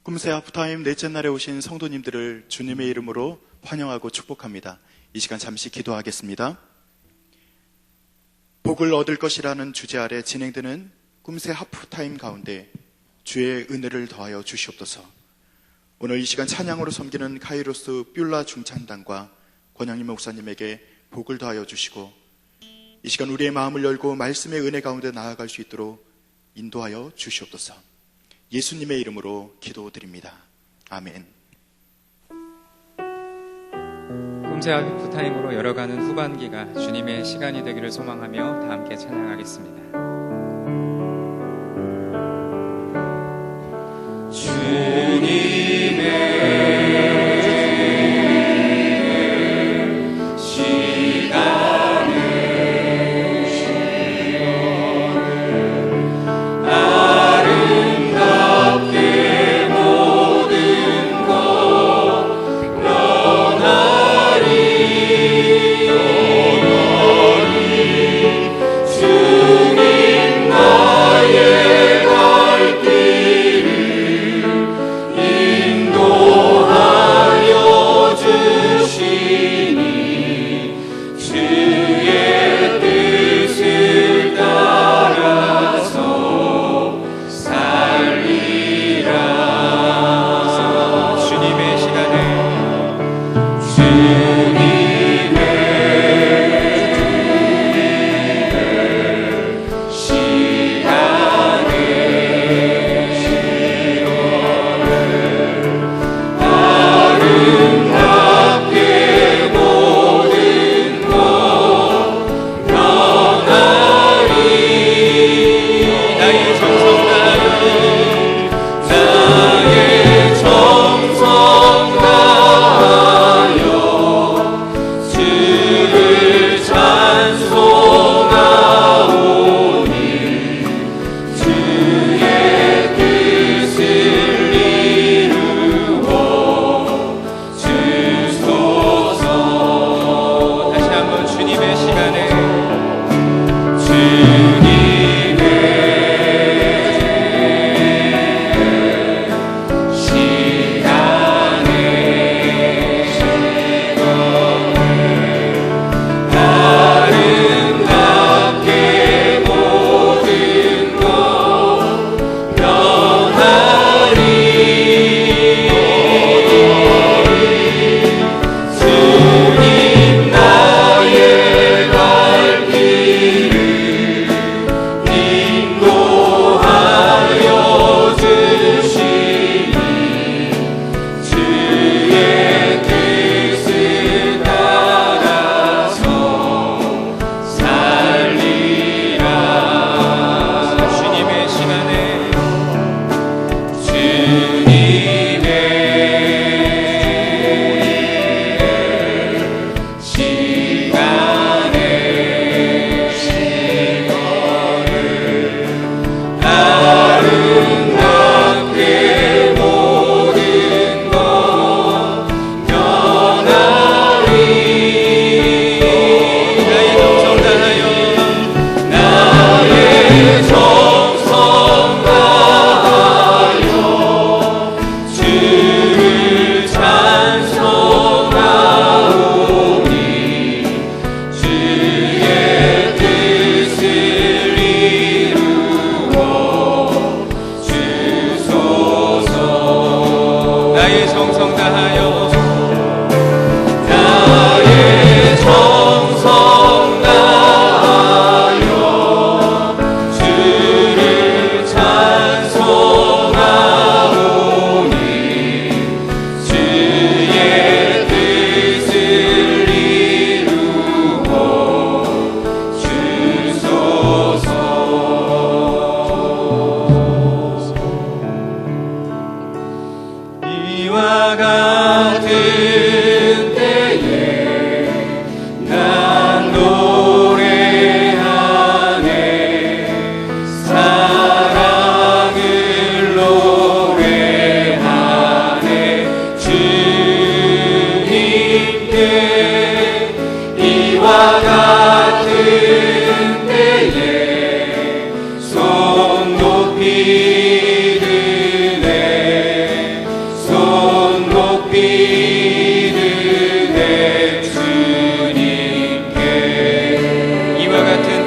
꿈새 하프타임 넷째 날에 오신 성도님들을 주님의 이름으로 환영하고 축복합니다. 이 시간 잠시 기도하겠습니다. 복을 얻을 것이라는 주제 아래 진행되는 꿈새 하프타임 가운데 주의 은혜를 더하여 주시옵소서. 오늘 이 시간 찬양으로 섬기는 카이로스 뷸라 중찬단과 권양림 목사님에게 복을 더하여 주시고, 이 시간 우리의 마음을 열고 말씀의 은혜 가운데 나아갈 수 있도록 인도하여 주시옵소서. 예수님의 이름으로 기도드립니다. 아멘. 꿈새 하프타임으로 열어가는 후반기가 주님의 시간이 되기를 소망하며 다 함께 찬양하겠습니다.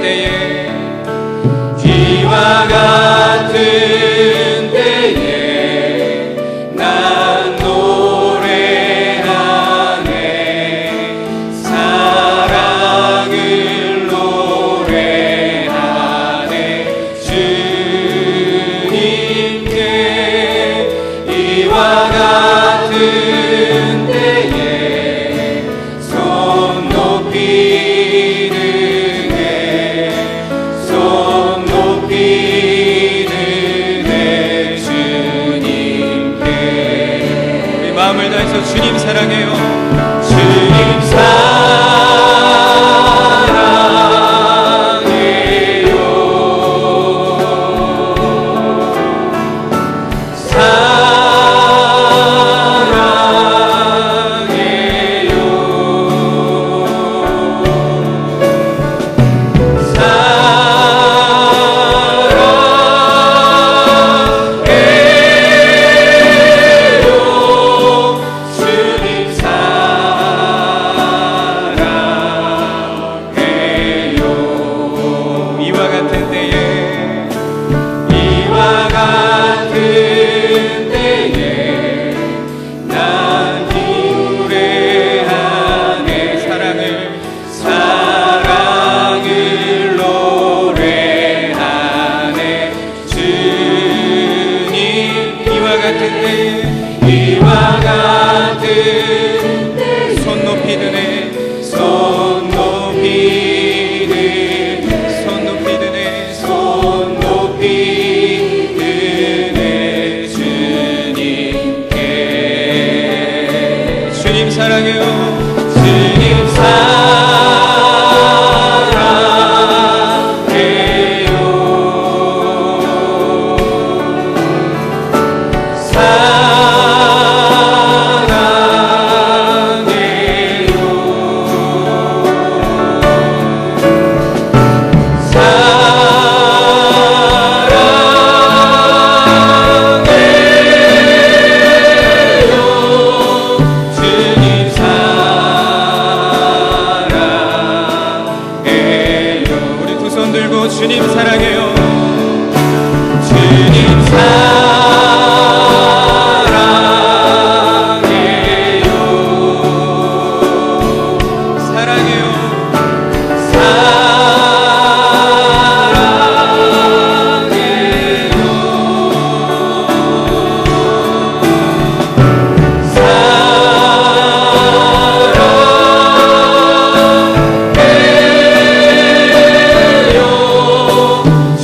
때에 이와 같은 때에 난 노래하네 사랑을 노래하네 주님께 이와 같은 때에 손 높이 드네 손 높이 드네 주님께 우리 마음을 다해서 주님 사랑해요 주님 사랑해요 주님 주님 사랑해요 주님 사랑해요 사랑해요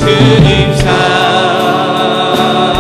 주님 사랑해요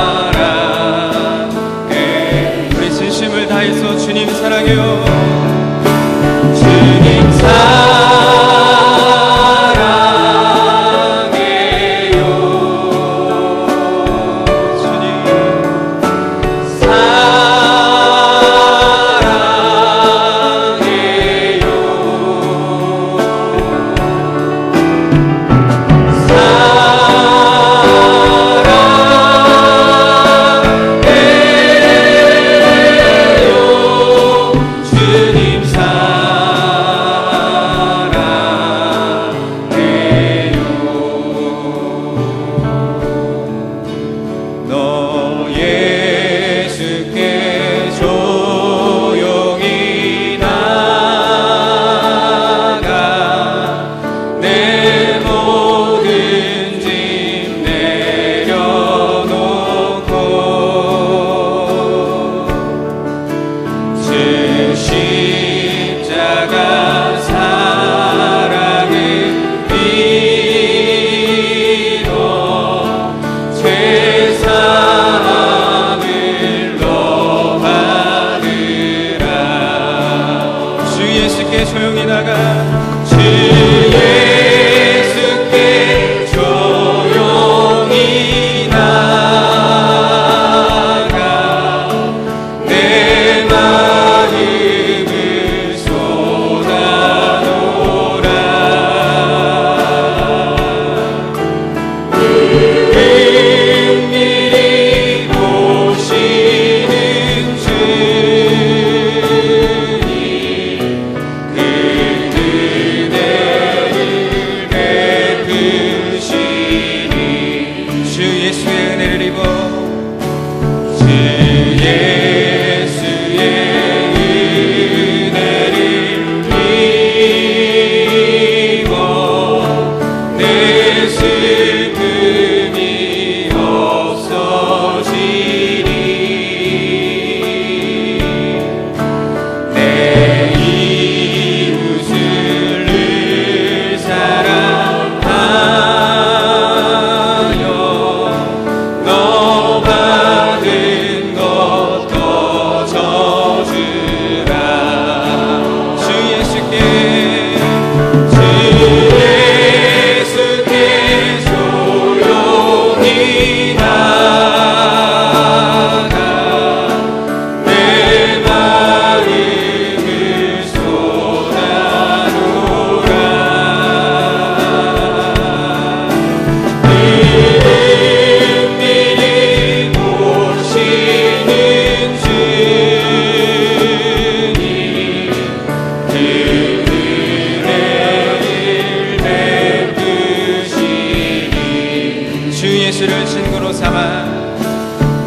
예수를 친구로 삼아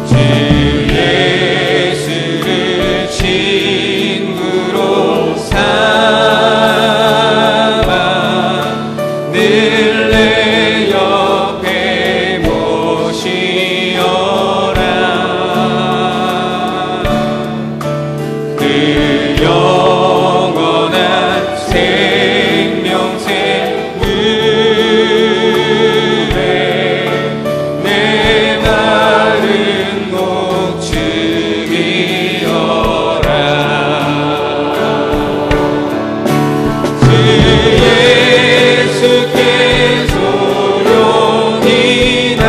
주 예수를 친구로 삼아 늘 내 옆에 모시어라. 그 영원한 생명새 물에 내 마른 목 죽이어라. 주 예수께 조용히 나가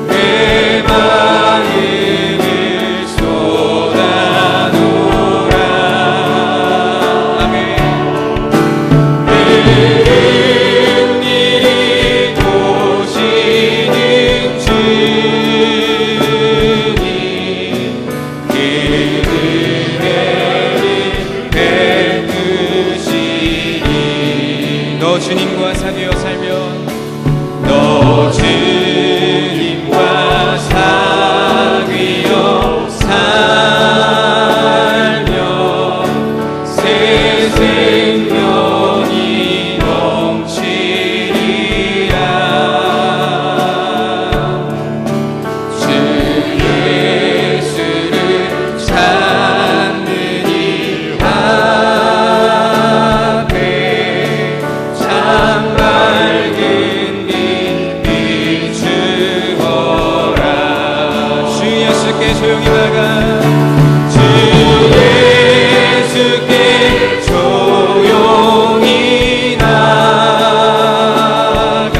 내 마음을 쏟아놓으라. 아멘. 은밀히 보시는 주님 그 은혜를 베푸시니 너 주님과 사귀어 살면 너 주님과 사귀어 살며 새 생명이 넘치리라. 주 예수를 찾는 일 앞에 참 밝은 빛 비추어라. 주 예수께 조용히 나가 주 예수께 조용히 나가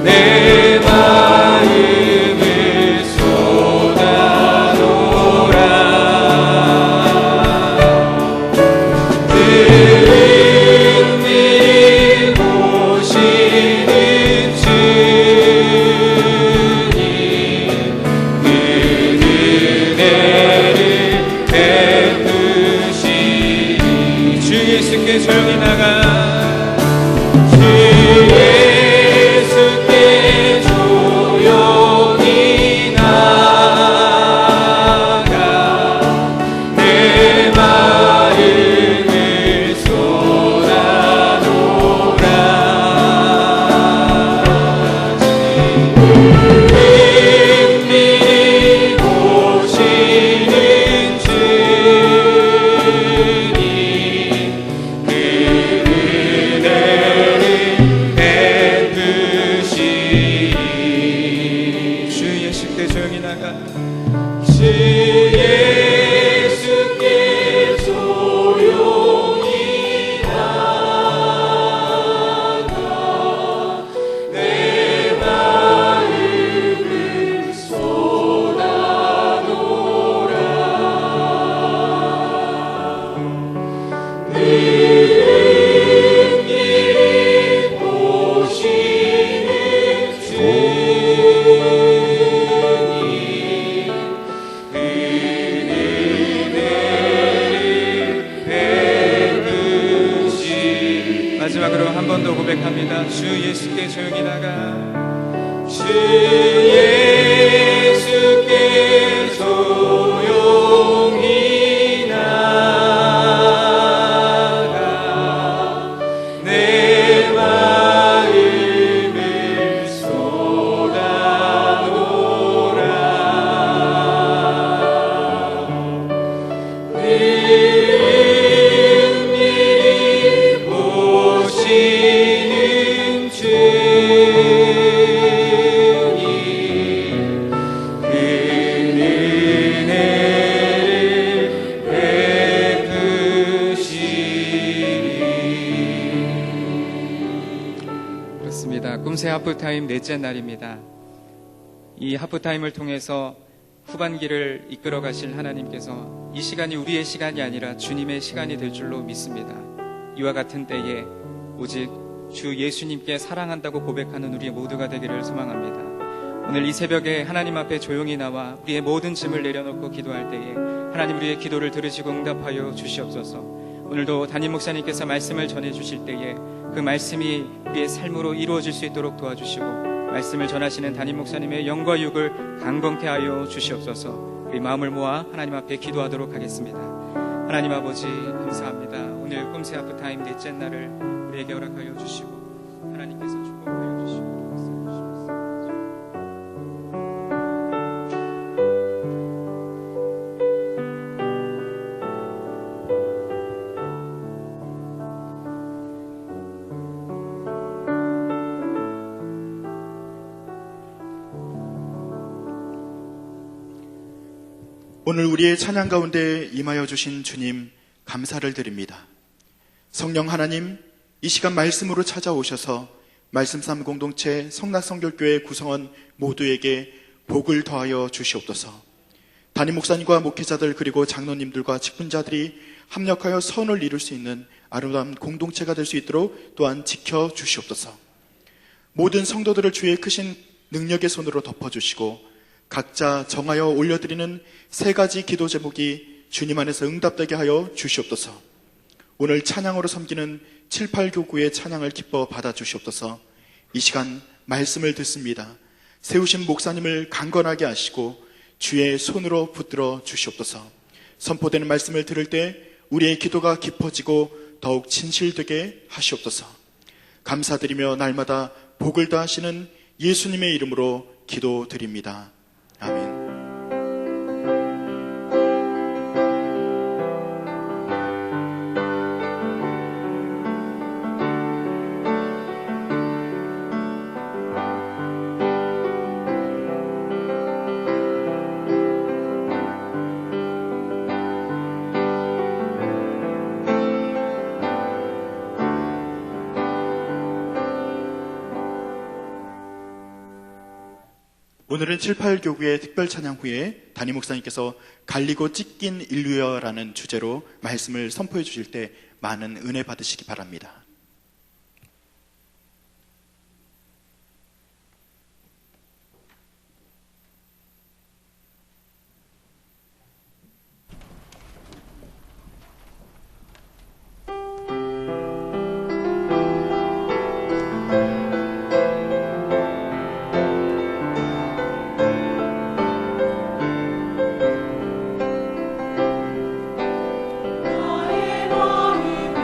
내 마음을 쏟아놓으라. 은밀히 보시는 주님 그 은혜를 베푸시니 주 예수께 조용히 나가 주 예수께 조용히 나가 내 마음을 쏟아놓으라. 은밀히 보시는 주님 그 은혜를 베푸시니 주 예수께 조용히 나가 주 예수께 조용히 나가 내 마음을 쏟아놓으라. 은밀히 보시는 주님 그 은혜를 베푸시니 마지막으로 한 번 더 고백합니다. 주 예수께 조용히 나가 주 예수께 조용히 나가 내 마음을 쏟아놓으라. 은밀히 보시는 주님 그 은혜를 베푸시니. 그렇습니다. 꿈새 하프타임 넷째 날입니다. 이 하프타임을 통해서 후반기를 이끌어 가실 하나님께서 이 시간이 우리의 시간이 아니라 주님의 시간이 될 줄로 믿습니다. 이와 같은 때에 오직 주 예수님께 사랑한다고 고백하는 우리 모두가 되기를 소망합니다. 오늘 이 새벽에 하나님 앞에 조용히 나와 우리의 모든 짐을 내려놓고 기도할 때에 하나님 우리의 기도를 들으시고 응답하여 주시옵소서. 오늘도 담임 목사님께서 말씀을 전해 주실 때에 그 말씀이 우리의 삶으로 이루어질 수 있도록 도와주시고, 말씀을 전하시는 담임 목사님의 영과 육을 강건케 하여 주시옵소서. 우리 마음을 모아 하나님 앞에 기도하도록 하겠습니다. 하나님 아버지, 감사합니다. 오늘 꿈새 하프타임 넷째 날을 우리에게 허락하여 주시고 하나님께서 축복하여 주시고 오늘 우리의 찬양 가운데 임하여 주신 주님 감사를 드립니다. 성령 하나님, 이 시간 말씀으로 찾아오셔서 말씀 삶 공동체 성락성결교회 구성원 모두에게 복을 더하여 주시옵소서. 담임 목사님과 목회자들 그리고 장로님들과 직분자들이 합력하여 선을 이룰 수 있는 아름다운 공동체가 될 수 있도록 또한 지켜주시옵소서. 모든 성도들을 주의 크신 능력의 손으로 덮어주시고 각자 정하여 올려드리는 세 가지 기도 제목이 주님 안에서 응답되게 하여 주시옵소서. 오늘 찬양으로 섬기는 7, 8교구의 찬양을 기뻐 받아 주시옵소서. 이 시간 말씀을 듣습니다. 세우신 목사님을 강건하게 하시고 주의 손으로 붙들어 주시옵소서. 선포되는 말씀을 들을 때 우리의 기도가 깊어지고 더욱 진실되게 하시옵소서. 감사드리며 날마다 복을 다하시는 예수님의 이름으로 기도드립니다. 아멘. 오늘은 7, 8교구의 특별 찬양 후에 담임 목사님께서 갈리고 찢긴 인류여라는 주제로 말씀을 선포해 주실 때 많은 은혜 받으시기 바랍니다. 나의 마음에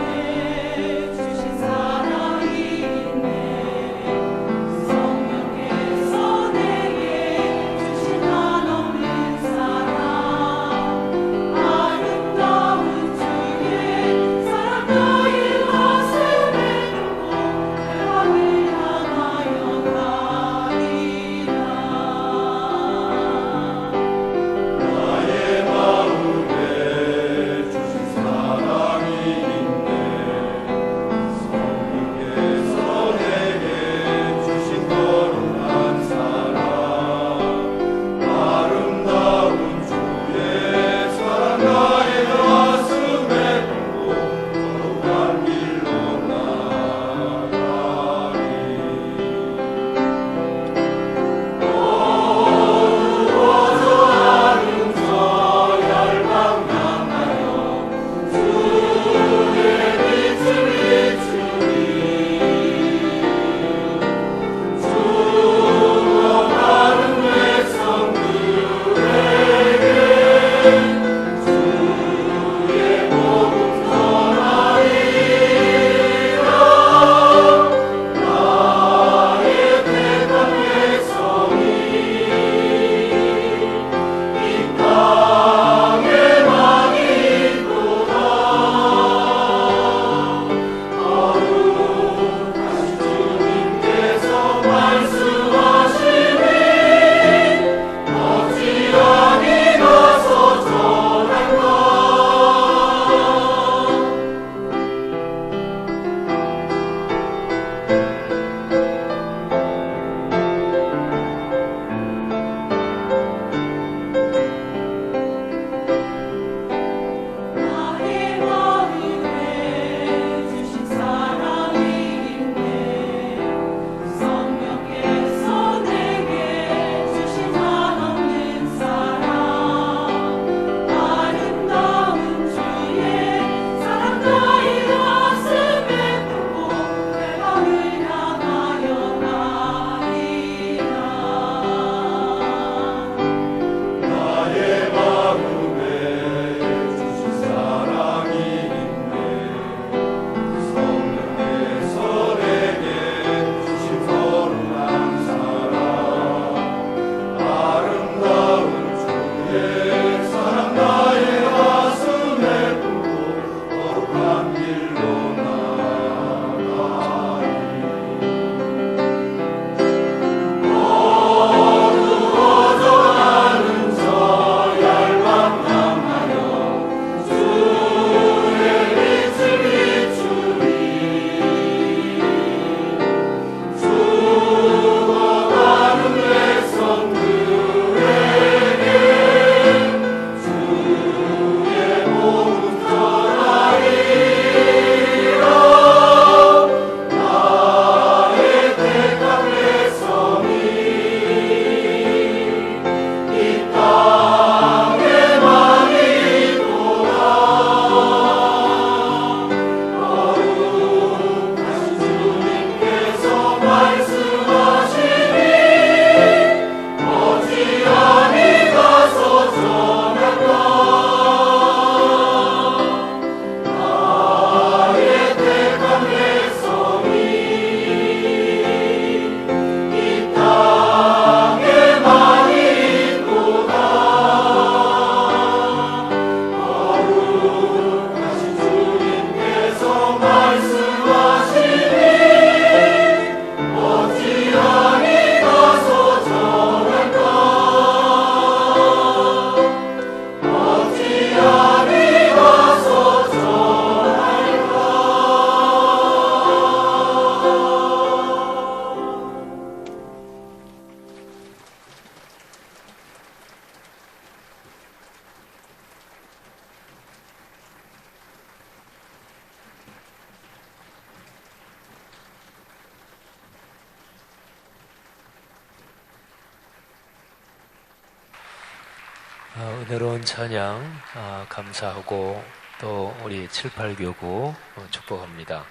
은혜로운 찬양 감사하고 또 우리 7, 8교구 축복합니다.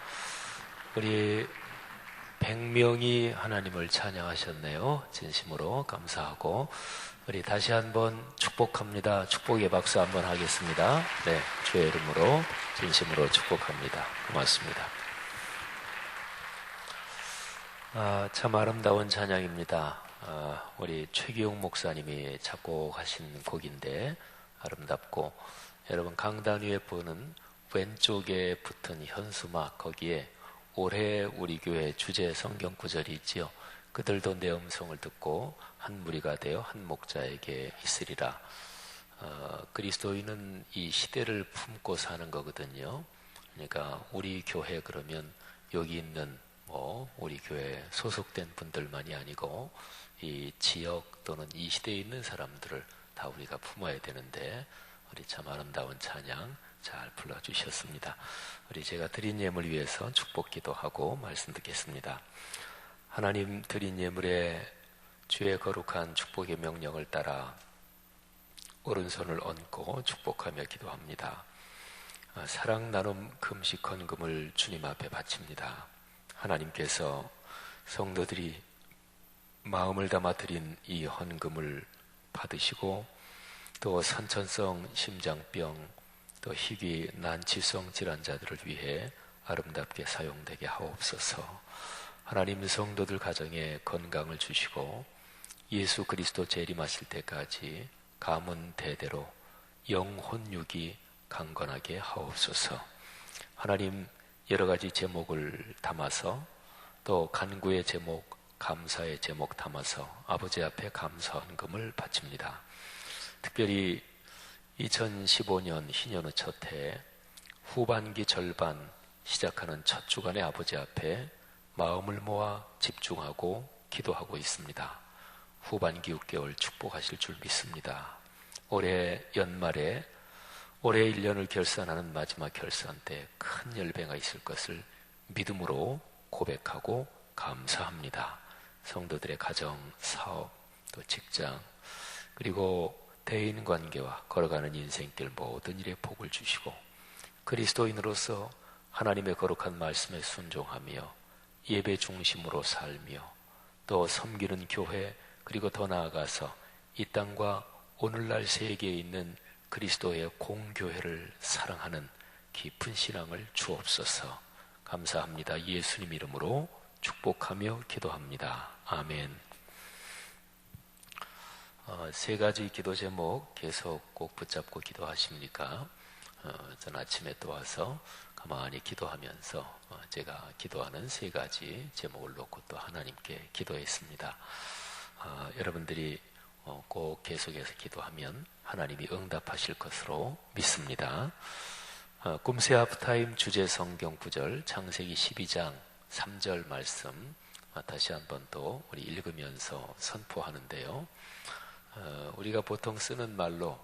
우리 100명이 하나님을 찬양하셨네요. 진심으로 감사하고 우리 다시 한번 축복합니다. 축복의 박수 한번 하겠습니다. 네, 주의 이름으로 진심으로 축복합니다. 고맙습니다. 참 아름다운 찬양입니다. 우리 최기용 목사님이 작곡하신 곡인데 아름답고, 여러분 강단 위에 보는 왼쪽에 붙은 현수막, 거기에 올해 우리 교회 주제 성경 구절이 있지요. 그들도 내 음성을 듣고 한 무리가 되어 한 목자에게 있으리라. 그리스도인은 이 시대를 품고 사는 거거든요. 그러니까 우리 교회 그러면 여기 있는 우리 교회 소속된 분들만이 아니고 이 지역 또는 이 시대에 있는 사람들을 다 우리가 품어야 되는데, 우리 참 아름다운 찬양 잘 불러주셨습니다. 우리 제가 드린 예물 위해서 축복 기도하고 말씀 듣겠습니다. 하나님, 드린 예물에 주의 거룩한 축복의 명령을 따라 오른손을 얹고 축복하며 기도합니다. 사랑 나눔 금식 헌금을 주님 앞에 바칩니다. 하나님께서 성도들이 마음을 담아 드린 이 헌금을 받으시고, 또 선천성 심장병, 또 희귀 난치성 질환자들을 위해 아름답게 사용되게 하옵소서. 하나님, 성도들 가정에 건강을 주시고 예수 그리스도 재림하실 때까지 가문 대대로 영혼육이 강건하게 하옵소서. 하나님, 여러 가지 제목을 담아서, 또 간구의 제목, 감사의 제목 담아서 아버지 앞에 감사 헌금을 바칩니다. 특별히 2015년 희년의 첫 해 후반기 절반 시작하는 첫 주간에 아버지 앞에 마음을 모아 집중하고 기도하고 있습니다. 후반기 6개월 축복하실 줄 믿습니다. 올해 연말에 올해 1년을 결산하는 마지막 결산 때 큰 열배가 있을 것을 믿음으로 고백하고 감사합니다. 성도들의 가정, 사업, 또 직장, 그리고 대인관계와 걸어가는 인생길 모든 일에 복을 주시고, 그리스도인으로서 하나님의 거룩한 말씀에 순종하며 예배 중심으로 살며, 또 섬기는 교회, 그리고 더 나아가서 이 땅과 오늘날 세계에 있는 그리스도의 공교회를 사랑하는 깊은 신앙을 주옵소서. 감사합니다. 예수님 이름으로 축복하며 기도합니다. 아멘. 세 가지 기도 제목 계속 꼭 붙잡고 기도하십니까? 전 아침에 또 와서 가만히 기도하면서 제가 기도하는 세 가지 제목을 놓고 또 하나님께 기도했습니다. 여러분들이 꼭 계속해서 기도하면 하나님이 응답하실 것으로 믿습니다. 꿈새 하프타임 주제 성경 구절 창세기 12장 3절 말씀 다시 한번 또 우리 읽으면서 선포하는데요. 우리가 보통 쓰는 말로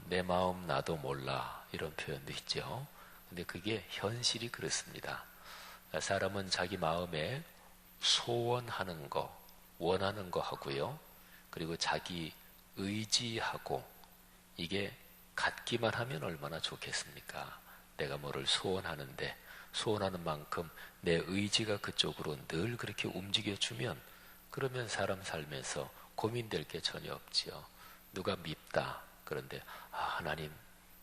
내 마음 나도 몰라 이런 표현도 있죠. 근데 그게 현실이 그렇습니다. 사람은 자기 마음에 소원하는 거, 원하는 거 하고요. 그리고 자기 의지하고 이게 같기만 하면 얼마나 좋겠습니까? 내가 뭐를 소원하는데 소원하는 만큼 내 의지가 그쪽으로 늘 그렇게 움직여주면 그러면 사람 삶에서 고민될 게 전혀 없지요. 누가 밉다. 그런데 하나님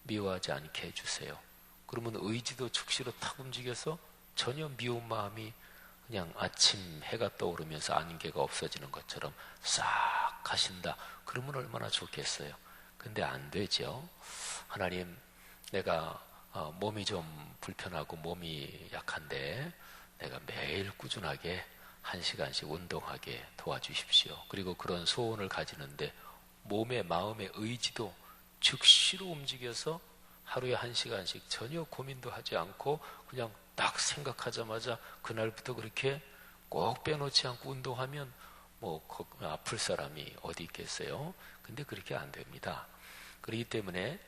미워하지 않게 해주세요. 그러면 의지도 즉시로 탁 움직여서 전혀 미운 마음이 그냥 아침 해가 떠오르면서 안개가 없어지는 것처럼 싹 가신다. 그러면 얼마나 좋겠어요. 근데 안 되죠. 하나님 내가 몸이 좀 불편하고 몸이 약한데 내가 매일 꾸준하게 1시간씩 운동하게 도와주십시오. 그리고 그런 소원을 가지는데 몸의 마음의 의지도 즉시로 움직여서 하루에 1시간씩 전혀 고민도 하지 않고 그냥 딱 생각하자마자 그날부터 그렇게 꼭 빼놓지 않고 운동하면 뭐 아플 사람이 어디 있겠어요? 근데 그렇게 안 됩니다. 그렇기 때문에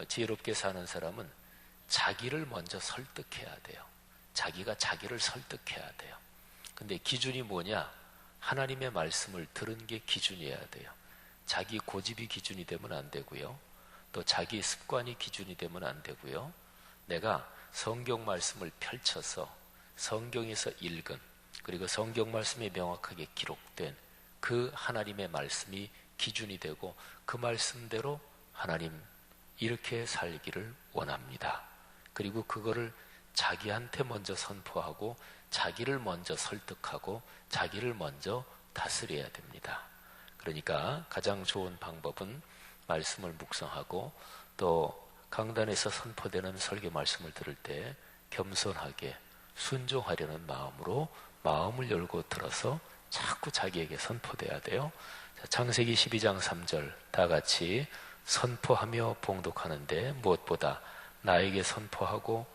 지혜롭게 사는 사람은 자기를 먼저 설득해야 돼요. 자기가 자기를 설득해야 돼요. 근데 기준이 뭐냐? 하나님의 말씀을 들은 게 기준이어야 돼요. 자기 고집이 기준이 되면 안 되고요. 또 자기 습관이 기준이 되면 안 되고요. 내가 성경 말씀을 펼쳐서 성경에서 읽은 그리고 성경 말씀에 명확하게 기록된 그 하나님의 말씀이 기준이 되고 그 말씀대로 하나님 이렇게 살기를 원합니다. 그리고 그거를 자기한테 먼저 선포하고 자기를 먼저 설득하고 자기를 먼저 다스려야 됩니다. 그러니까 가장 좋은 방법은 말씀을 묵상하고 또 강단에서 선포되는 설교 말씀을 들을 때 겸손하게 순종하려는 마음으로 마음을 열고 들어서 자꾸 자기에게 선포돼야 돼요. 창세기 12장 3절 다 같이 선포하며 봉독하는데 무엇보다 나에게 선포하고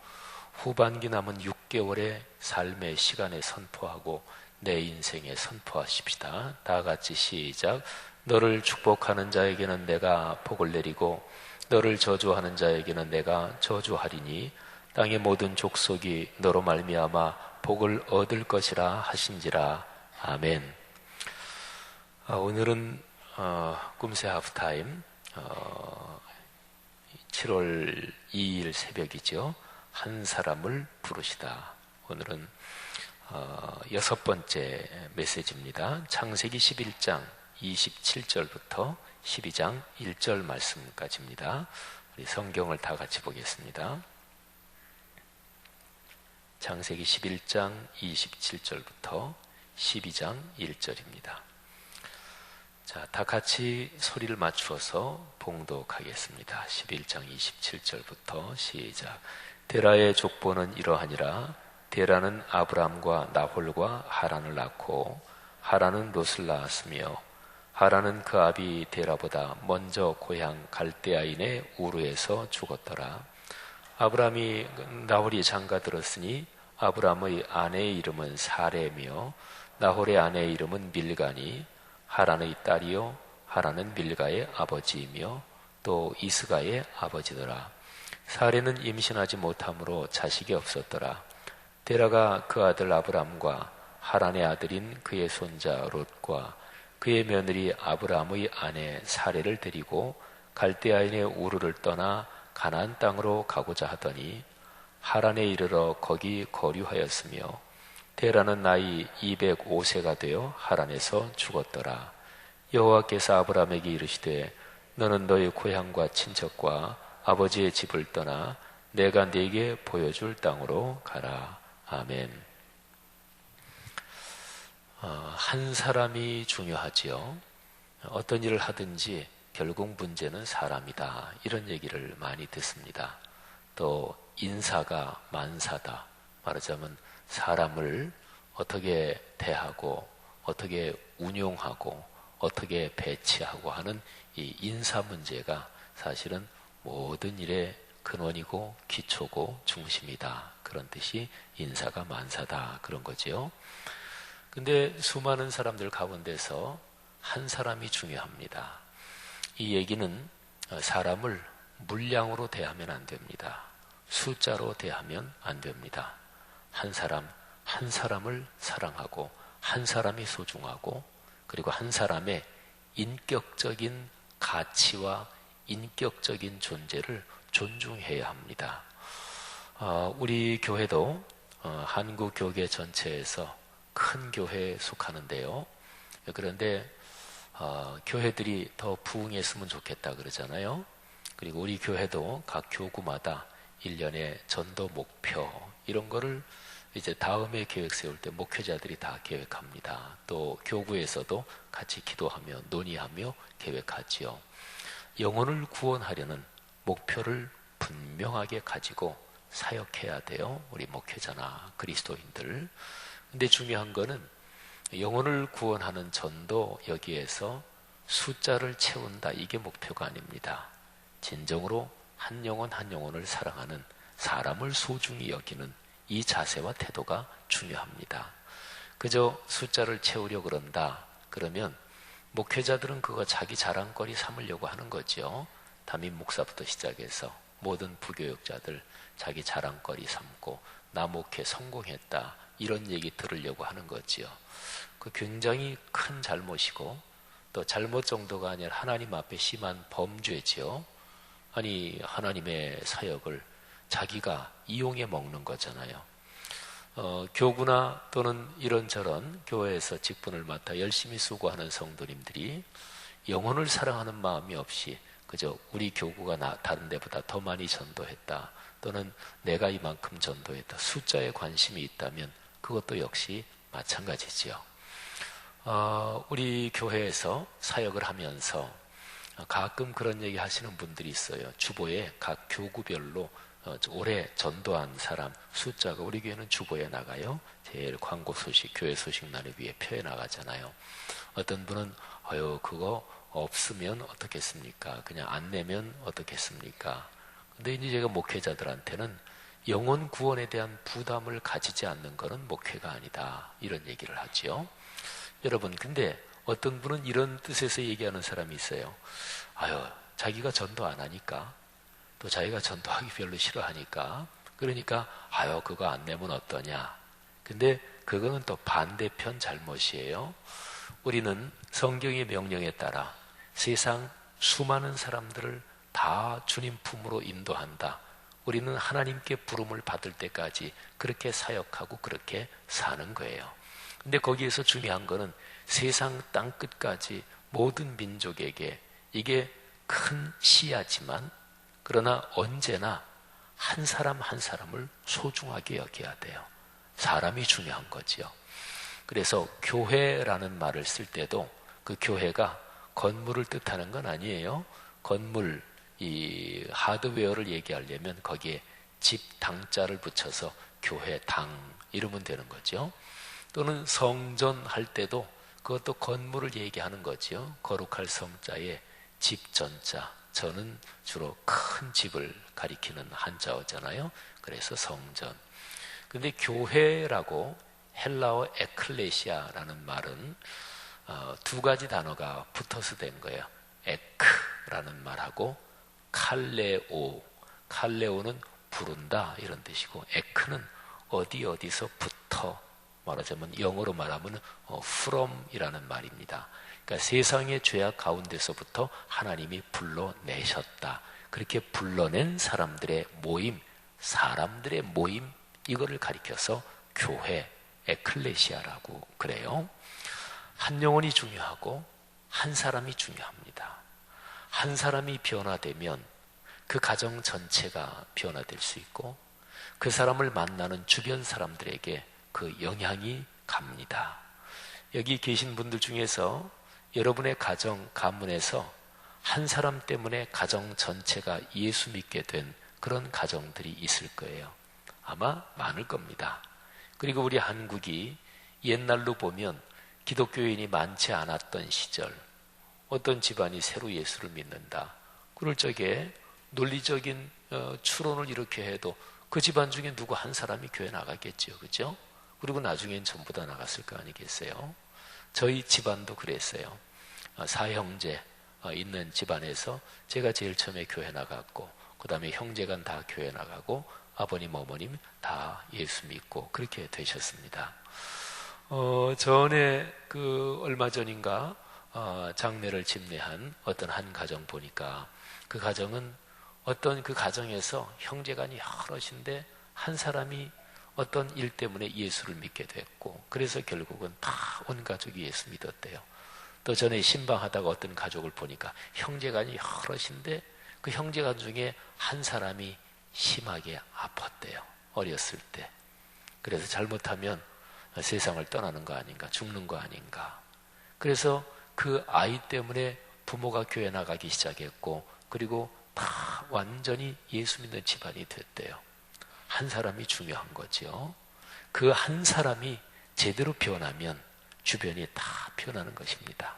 후반기 남은 6개월의 삶의 시간에 선포하고 내 인생에 선포하십시다. 다 같이 시작. 너를 축복하는 자에게는 내가 복을 내리고 너를 저주하는 자에게는 내가 저주하리니 땅의 모든 족속이 너로 말미암아 복을 얻을 것이라 하신지라. 아멘. 오늘은 꿈새 하프타임 7월 2일 새벽이죠. 한 사람을 부르시다. 오늘은 6번째 메시지입니다. 창세기 11장 27절부터 12장 1절 말씀까지입니다. 우리 성경을 다 같이 보겠습니다. 창세기 11장 27절부터 12장 1절입니다. 자, 다 같이 소리를 맞추어서 봉독하겠습니다. 11장 27절부터 시작. 데라의 족보는 이러하니라. 데라는 아브람과 나홀과 하란을 낳고 하란은 롯을 낳았으며 하란은 그 아비 데라보다 먼저 고향 갈대아인의 우르에서 죽었더라. 아브람이 나홀이 장가들었으니 아브람의 아내의 이름은 사레며 나홀의 아내의 이름은 밀가니 하란의 딸이요 하란은 밀가의 아버지이며 또 이스가의 아버지더라. 사레는 임신하지 못함으로 자식이 없었더라. 데라가 그 아들 아브람과 하란의 아들인 그의 손자 롯과 그의 며느리 아브람의 아내 사레를 데리고 갈대아인의 우르를 떠나 가나안 땅으로 가고자 하더니 하란에 이르러 거기 거류하였으며 데라는 나이 205세가 되어 하란에서 죽었더라. 여호와께서 아브람에게 이르시되 너는 너의 고향과 친척과 아버지의 집을 떠나 내가 네게 보여줄 땅으로 가라. 아멘. 한 사람이 중요하지요. 어떤 일을 하든지 결국 문제는 사람이다. 이런 얘기를 많이 듣습니다. 또 인사가 만사다. 말하자면 사람을 어떻게 대하고 어떻게 운용하고 어떻게 배치하고 하는 이 인사 문제가 사실은 모든 일의 근원이고 기초고 중심이다. 그런 뜻이 인사가 만사다. 그런 거지요. 근데 수많은 사람들 가운데서 한 사람이 중요합니다. 이 얘기는 사람을 물량으로 대하면 안 됩니다. 숫자로 대하면 안 됩니다. 한 사람, 한 사람을 사랑하고 한 사람이 소중하고 그리고 한 사람의 인격적인 가치와 인격적인 존재를 존중해야 합니다. 우리 교회도 한국 교계 전체에서 큰 교회에 속하는데요. 그런데 교회들이 더 부흥했으면 좋겠다 그러잖아요. 그리고 우리 교회도 각 교구마다 1년의 전도 목표 이런 거를 이제 다음에 계획 세울 때 목회자들이 다 계획합니다. 또 교구에서도 같이 기도하며 논의하며 계획하지요. 영혼을 구원하려는 목표를 분명하게 가지고 사역해야 돼요. 우리 목회자나 그리스도인들. 근데 중요한 거는 영혼을 구원하는 전도 여기에서 숫자를 채운다. 이게 목표가 아닙니다. 진정으로 한 영혼 한 영혼을 사랑하는 사람을 소중히 여기는 이 자세와 태도가 중요합니다. 그저 숫자를 채우려고 그런다. 그러면 목회자들은 그거 자기 자랑거리 삼으려고 하는 거죠. 담임 목사부터 시작해서 모든 부교역자들 자기 자랑거리 삼고 나 목회 성공했다. 이런 얘기 들으려고 하는 거지요. 그 굉장히 큰 잘못이고 또 잘못 정도가 아니라 하나님 앞에 심한 범죄지요. 아니 하나님의 사역을 자기가 이용해 먹는 거잖아요. 교구나 또는 이런저런 교회에서 직분을 맡아 열심히 수고하는 성도님들이 영혼을 사랑하는 마음이 없이 그저 우리 교구가 다른 데보다 더 많이 전도했다. 또는 내가 이만큼 전도했다. 숫자에 관심이 있다면 그것도 역시 마찬가지지요. 우리 교회에서 사역을 하면서 가끔 그런 얘기 하시는 분들이 있어요. 주보에 각 교구별로 올해 전도한 사람 숫자가 우리 교회는 주보에 나가요. 제일 광고 소식, 교회 소식 날에 위에 표에 나가잖아요. 어떤 분은 그거 없으면 어떻겠습니까? 그냥 안 내면 어떻겠습니까? 근데 이제 제가 목회자들한테는 영혼 구원에 대한 부담을 가지지 않는 것은 목회가 아니다. 이런 얘기를 하지요. 여러분, 근데 어떤 분은 이런 뜻에서 얘기하는 사람이 있어요. 자기가 전도 안 하니까, 또 자기가 전도하기 별로 싫어하니까, 그러니까, 그거 안 내면 어떠냐. 근데 그거는 또 반대편 잘못이에요. 우리는 성경의 명령에 따라 세상 수많은 사람들을 다 주님 품으로 인도한다. 우리는 하나님께 부름을 받을 때까지 그렇게 사역하고 그렇게 사는 거예요. 근데 거기에서 중요한 거는 세상 땅끝까지 모든 민족에게 이게 큰 시야지만 그러나 언제나 한 사람 한 사람을 소중하게 여겨야 돼요. 사람이 중요한 거지요. 그래서 교회라는 말을 쓸 때도 그 교회가 건물을 뜻하는 건 아니에요. 건물, 이 하드웨어를 얘기하려면 거기에 집 당자를 붙여서 교회 당 이러면 되는 거죠. 또는 성전 할 때도 그것도 건물을 얘기하는 거지요. 거룩할 성자에 집 전자. 저는 주로 큰 집을 가리키는 한자어잖아요. 그래서 성전. 근데 교회라고 헬라어 에클레시아라는 말은 두 가지 단어가 붙어서 된 거예요. 에크라는 말하고 칼레오. 칼레오는 부른다 이런 뜻이고 에크는 어디서 붙어 말하자면 영어로 말하면 from이라는 말입니다. 그러니까 세상의 죄악 가운데서부터 하나님이 불러내셨다. 그렇게 불러낸 사람들의 모임, 사람들의 모임 이거를 가리켜서 교회, 에클레시아라고 그래요. 한 영혼이 중요하고 한 사람이 중요합니다. 한 사람이 변화되면 그 가정 전체가 변화될 수 있고 그 사람을 만나는 주변 사람들에게 그 영향이 갑니다. 여기 계신 분들 중에서 여러분의 가정, 가문에서 한 사람 때문에 가정 전체가 예수 믿게 된 그런 가정들이 있을 거예요. 아마 많을 겁니다. 그리고 우리 한국이 옛날로 보면 기독교인이 많지 않았던 시절, 어떤 집안이 새로 예수를 믿는다. 그럴 적에 논리적인 추론을 이렇게 해도 그 집안 중에 누구 한 사람이 교회 나가겠죠. 그죠? 그리고 나중엔 전부 다 나갔을 거 아니겠어요? 저희 집안도 그랬어요. 사형제 있는 집안에서 제가 제일 처음에 교회 나갔고, 그 다음에 형제간 다 교회 나가고, 아버님, 어머님 다 예수 믿고 그렇게 되셨습니다. 전에 얼마 전인가 장례를 집례한 어떤 한 가정 보니까 그 가정은 어떤 그 가정에서 형제간이 여럿인데 한 사람이 어떤 일 때문에 예수를 믿게 됐고, 그래서 결국은 다 온 가족이 예수 믿었대요. 또 전에 신방하다가 어떤 가족을 보니까 형제간이 여럿인데 그 형제간 중에 한 사람이 심하게 아팠대요. 어렸을 때. 그래서 잘못하면 세상을 떠나는 거 아닌가, 죽는 거 아닌가. 그래서 그 아이 때문에 부모가 교회 나가기 시작했고, 그리고 다 완전히 예수 믿는 집안이 됐대요. 한 사람이 중요한 거죠. 그 한 사람이 제대로 변하면 주변이 다 변하는 것입니다.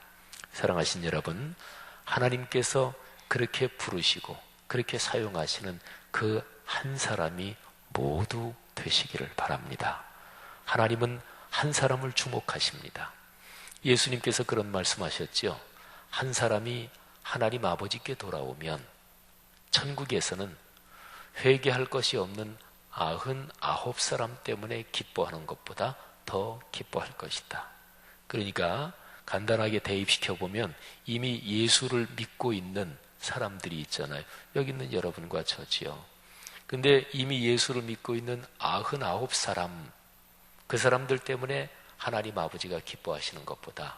사랑하신 여러분, 하나님께서 그렇게 부르시고 그렇게 사용하시는 그 한 사람이 모두 되시기를 바랍니다. 하나님은 한 사람을 주목하십니다. 예수님께서 그런 말씀하셨죠. 한 사람이 하나님 아버지께 돌아오면 천국에서는 회개할 것이 없는 99사람 때문에 기뻐하는 것보다 더 기뻐할 것이다. 그러니까 간단하게 대입시켜보면 이미 예수를 믿고 있는 사람들이 있잖아요. 여기 있는 여러분과 저지요. 근데 이미 예수를 믿고 있는 99사람, 그 사람들 때문에 하나님 아버지가 기뻐하시는 것보다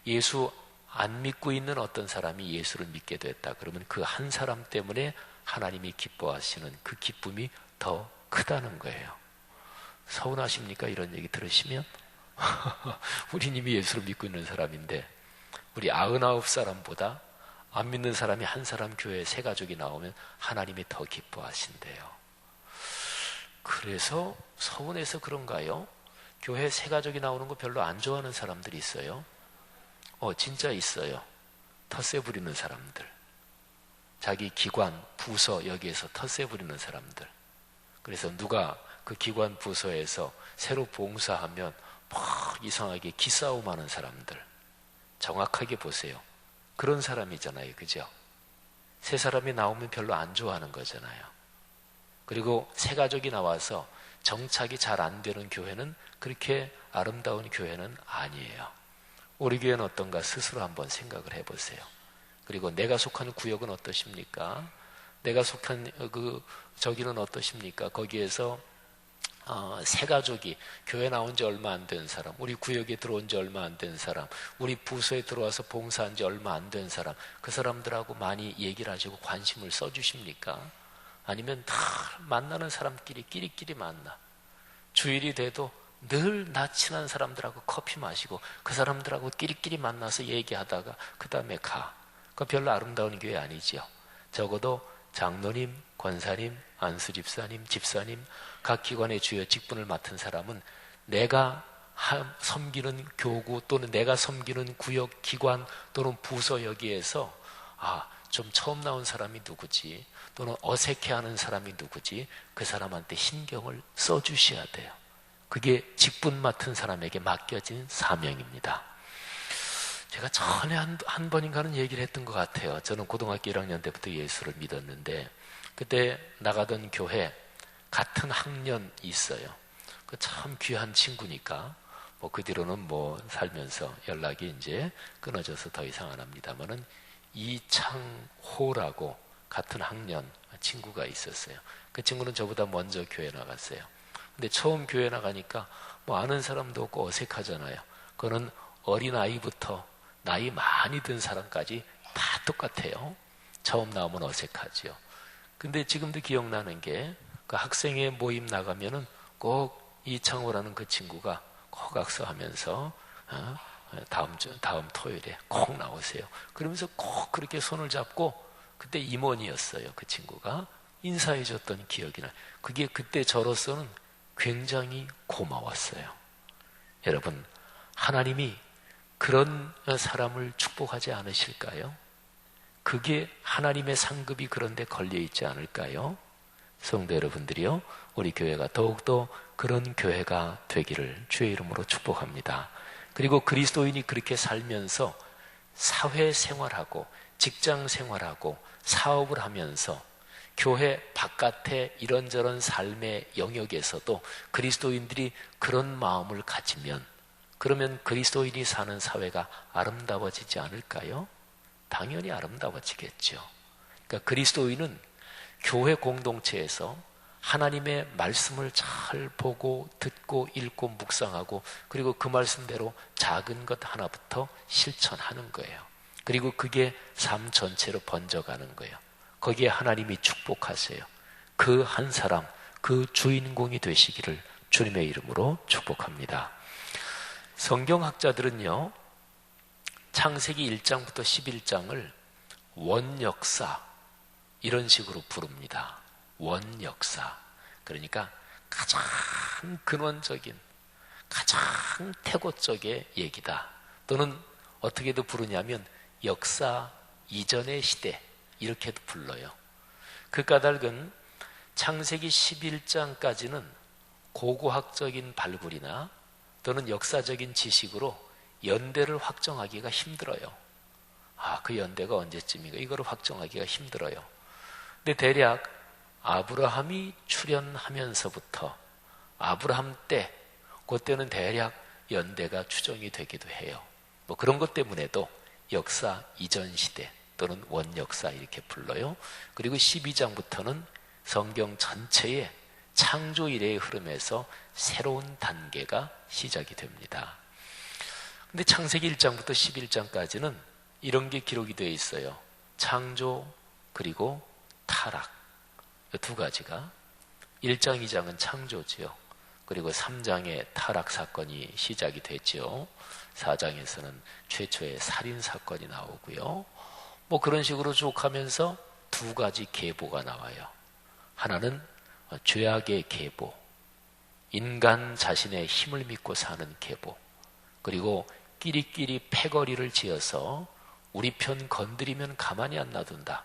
예수 안 믿고 있는 어떤 사람이 예수를 믿게 됐다. 그러면 그 한 사람 때문에 하나님이 기뻐하시는 그 기쁨이 더 크다는 거예요. 서운하십니까? 이런 얘기 들으시면? 우린 이미 예수를 믿고 있는 사람인데 우리 99사람보다 안 믿는 사람이 한 사람 교회에 세 가족이 나오면 하나님이 더 기뻐하신대요. 그래서 서운해서 그런가요? 교회 세 가족이 나오는 거 별로 안 좋아하는 사람들이 있어요. 진짜 있어요. 텃세 부리는 사람들. 자기 기관, 부서 여기에서 텃세 부리는 사람들. 그래서 누가 그 기관 부서에서 새로 봉사하면 막 이상하게 기싸움하는 사람들. 정확하게 보세요. 그런 사람이잖아요. 그죠? 세 사람이 나오면 별로 안 좋아하는 거잖아요. 그리고 세 가족이 나와서 정착이 잘 안 되는 교회는 그렇게 아름다운 교회는 아니에요. 우리 교회는 어떤가 스스로 한번 생각을 해보세요. 그리고 내가 속한 구역은 어떠십니까? 내가 속한 저기는 어떠십니까? 거기에서 세 가족이 교회 나온 지 얼마 안 된 사람, 우리 구역에 들어온 지 얼마 안 된 사람, 우리 부서에 들어와서 봉사한 지 얼마 안 된 사람, 그 사람들하고 많이 얘기를 하시고 관심을 써주십니까? 아니면 다 만나는 사람끼리 끼리끼리 만나. 주일이 돼도 늘 나 친한 사람들하고 커피 마시고 그 사람들하고 끼리끼리 만나서 얘기하다가 그 다음에 가. 그거 별로 아름다운 교회 아니죠. 적어도 장로님, 권사님, 안수집사님, 집사님, 각 기관의 주요 직분을 맡은 사람은 내가 섬기는 교구 또는 내가 섬기는 구역, 기관 또는 부서 여기에서 좀 처음 나온 사람이 누구지 또는 어색해하는 사람이 누구지 그 사람한테 신경을 써주셔야 돼요. 그게 직분 맡은 사람에게 맡겨진 사명입니다. 제가 전에 한 번인가는 얘기를 했던 것 같아요. 저는 고등학교 1학년 때부터 예수를 믿었는데 그때 나가던 교회 같은 학년이 있어요. 그 참 귀한 친구니까 그 뒤로는 살면서 연락이 이제 끊어져서 더 이상 안 합니다만은 이창호라고 같은 학년 친구가 있었어요. 그 친구는 저보다 먼저 교회 나갔어요. 근데 처음 교회 나가니까 아는 사람도 없고 어색하잖아요. 그거는 어린아이부터 나이 많이 든 사람까지 다 똑같아요. 처음 나오면 어색하죠. 근데 지금도 기억나는 게 그 학생회 모임 나가면은 꼭 이창호라는 그 친구가 꼭 악수하면서 다음 토요일에 꼭 나오세요. 그러면서 꼭 그렇게 손을 잡고 그때 임원이었어요. 그 친구가 인사해 줬던 기억이 나요. 그게 그때 저로서는 굉장히 고마웠어요. 여러분, 하나님이 그런 사람을 축복하지 않으실까요? 그게 하나님의 상급이 그런데 걸려있지 않을까요? 성도 여러분들이요, 우리 교회가 더욱더 그런 교회가 되기를 주의 이름으로 축복합니다. 그리고 그리스도인이 그렇게 살면서 사회생활하고 직장생활하고 사업을 하면서 교회 바깥의 이런저런 삶의 영역에서도 그리스도인들이 그런 마음을 가지면, 그러면 그리스도인이 사는 사회가 아름다워지지 않을까요? 당연히 아름다워지겠죠. 그러니까 그리스도인은 교회 공동체에서 하나님의 말씀을 잘 보고 듣고 읽고 묵상하고, 그리고 그 말씀대로 작은 것 하나부터 실천하는 거예요. 그리고 그게 삶 전체로 번져가는 거예요. 거기에 하나님이 축복하세요. 그 한 사람, 그 주인공이 되시기를 주님의 이름으로 축복합니다. 성경학자들은요, 창세기 1장부터 11장을 원역사, 이런 식으로 부릅니다. 원역사. 그러니까 가장 근원적인, 가장 태고적의 얘기다. 또는 어떻게도 부르냐면 역사 이전의 시대, 이렇게도 불러요. 그 까닭은 창세기 11장까지는 고고학적인 발굴이나 또는 역사적인 지식으로 연대를 확정하기가 힘들어요. 그 연대가 언제쯤인가, 이거를 확정하기가 힘들어요. 근데 대략 아브라함이 출현하면서부터 아브라함 때, 그때는 대략 연대가 추정이 되기도 해요. 뭐 그런 것 때문에도 역사 이전 시대 또는 원역사 이렇게 불러요. 그리고 12장부터는 성경 전체의 창조 이래의 흐름에서 새로운 단계가 시작이 됩니다. 근데 창세기 1장부터 11장까지는 이런 게 기록이 되어 있어요. 창조 그리고 타락, 두 가지가. 1장, 2장은 창조지요. 그리고 3장에 타락 사건이 시작이 됐죠. 4장에서는 최초의 살인 사건이 나오고요. 뭐 그런 식으로 쭉 하면서 두 가지 계보가 나와요. 하나는 죄악의 계보, 인간 자신의 힘을 믿고 사는 계보, 그리고 끼리끼리 패거리를 지어서 우리 편 건드리면 가만히 안 놔둔다,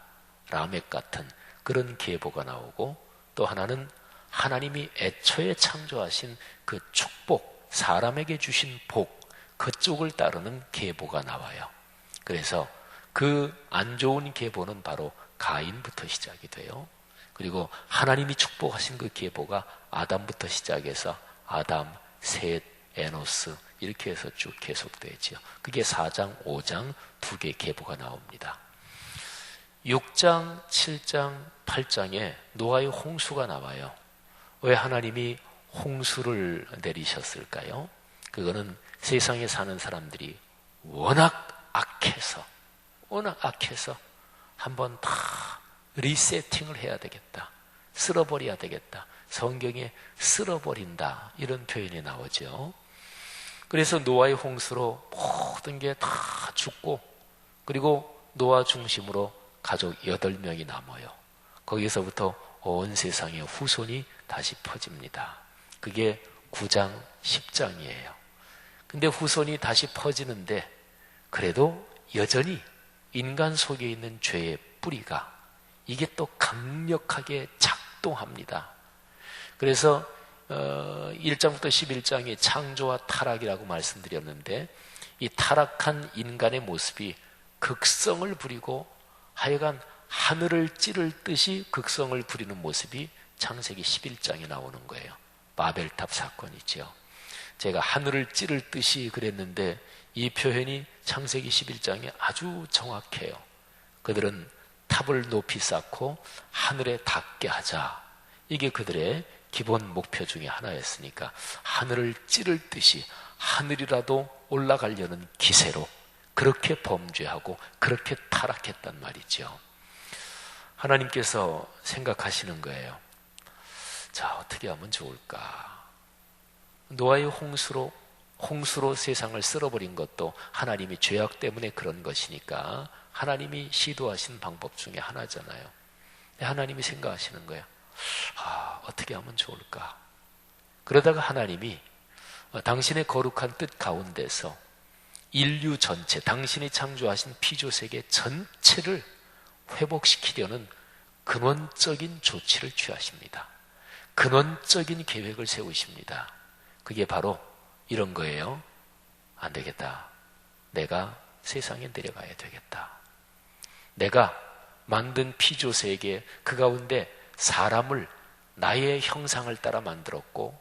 라멕 같은 그런 계보가 나오고, 또 하나는 하나님이 애초에 창조하신 그 축복, 사람에게 주신 복, 그쪽을 따르는 계보가 나와요. 그래서 그 안 좋은 계보는 바로 가인부터 시작이 돼요. 그리고 하나님이 축복하신 그 계보가 아담부터 시작해서 아담, 셋, 에노스 이렇게 해서 쭉 계속되지요. 그게 4장, 5장 두 개의 계보가 나옵니다. 6장, 7장, 8장에 노아의 홍수가 나와요. 왜 하나님이 홍수를 내리셨을까요? 그거는 세상에 사는 사람들이 워낙 악해서 한번 다 리세팅을 해야 되겠다, 쓸어버려야 되겠다. 성경에 쓸어버린다 이런 표현이 나오죠. 그래서 노아의 홍수로 모든 게 다 죽고, 그리고 노아 중심으로 가족 8명이 남아요. 거기서부터 온 세상의 후손이 다시 퍼집니다. 그게 9장, 10장이에요. 근데 후손이 다시 퍼지는데 그래도 여전히 인간 속에 있는 죄의 뿌리가 이게 또 강력하게 작동합니다. 그래서 1장부터 11장이 창조와 타락이라고 말씀드렸는데, 이 타락한 인간의 모습이 극성을 부리고 하여간 하늘을 찌를 듯이 극성을 부리는 모습이 창세기 11장에 나오는 거예요. 바벨탑 사건이죠. 제가 하늘을 찌를 듯이 그랬는데 이 표현이 창세기 11장에 아주 정확해요. 그들은 탑을 높이 쌓고 하늘에 닿게 하자, 이게 그들의 기본 목표 중에 하나였으니까 하늘을 찌를 듯이 하늘이라도 올라가려는 기세로 그렇게 범죄하고 그렇게 타락했단 말이죠. 하나님께서 생각하시는 거예요. 자, 어떻게 하면 좋을까? 노아의 홍수로 세상을 쓸어버린 것도 하나님이 죄악 때문에 그런 것이니까 하나님이 시도하신 방법 중에 하나잖아요. 하나님이 생각하시는 거예요. 어떻게 하면 좋을까? 그러다가 하나님이 당신의 거룩한 뜻 가운데서 인류 전체, 당신이 창조하신 피조세계 전체를 회복시키려는 근원적인 조치를 취하십니다. 근원적인 계획을 세우십니다. 그게 바로 이런 거예요. 안 되겠다. 내가 세상에 내려가야 되겠다. 내가 만든 피조세계 그 가운데 사람을 나의 형상을 따라 만들었고,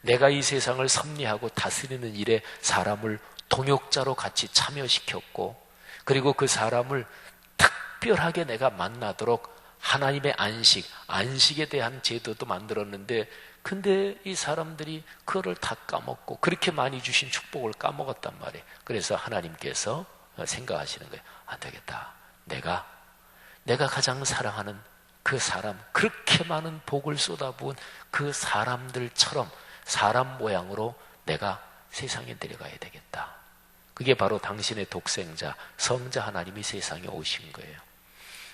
내가 이 세상을 섭리하고 다스리는 일에 사람을 동역자로 같이 참여시켰고, 그리고 그 사람을 특별하게 내가 만나도록 하나님의 안식에 대한 제도도 만들었는데, 근데 이 사람들이 그거를 다 까먹고 그렇게 많이 주신 축복을 까먹었단 말이에요. 그래서 하나님께서 생각하시는 거예요. 안 되겠다. 내가 가장 사랑하는 그 사람, 그렇게 많은 복을 쏟아부은 그 사람들처럼 사람 모양으로 내가 세상에 내려가야 되겠다. 그게 바로 당신의 독생자, 성자 하나님이 세상에 오신 거예요.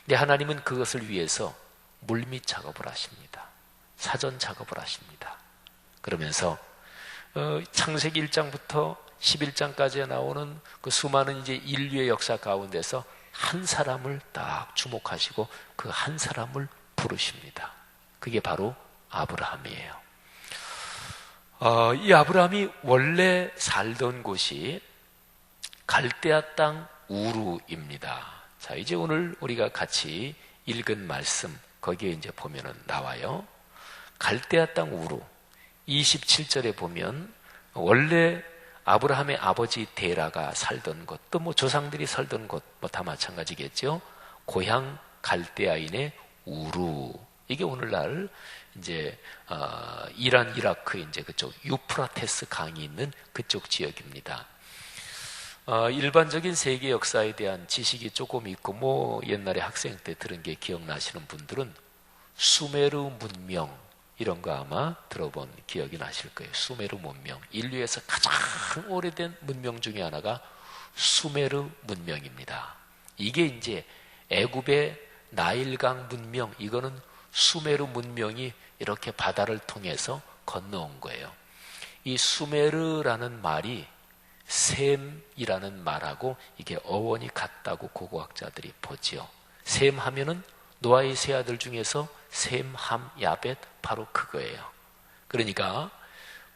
근데 하나님은 그것을 위해서 물밑 작업을 하십니다. 사전 작업을 하십니다. 그러면서 창세기 1장부터 11장까지 나오는 그 수많은 이제 인류의 역사 가운데서 한 사람을 딱 주목하시고 그 한 사람을 부르십니다. 그게 바로 아브라함이에요. 이 아브라함이 원래 살던 곳이 갈대아 땅 우르입니다. 자, 이제 오늘 우리가 같이 읽은 말씀 거기에 이제 보면은 나와요. 갈대아 땅 우르 27절에 보면 원래 아브라함의 아버지 데라가 살던 곳, 또 뭐 조상들이 살던 곳, 뭐 다 마찬가지겠죠. 고향 갈대아인의 우르. 이게 오늘날 이제 이란, 이라크 이제 그쪽 유프라테스 강이 있는 그쪽 지역입니다. 일반적인 세계 역사에 대한 지식이 조금 있고 뭐 옛날에 학생 때 들은 게 기억나시는 분들은 수메르 문명 이런 거 아마 들어본 기억이 나실 거예요. 수메르 문명. 인류에서 가장 오래된 문명 중에 하나가 수메르 문명입니다. 이게 이제 애굽의 나일강 문명, 이거는 수메르 문명이 이렇게 바다를 통해서 건너온 거예요. 이 수메르라는 말이 셈이라는 말하고 이게 어원이 같다고 고고학자들이 보지요. 셈 하면은 노아의 세 아들 중에서 셈, 함, 야벳 바로 그거예요. 그러니까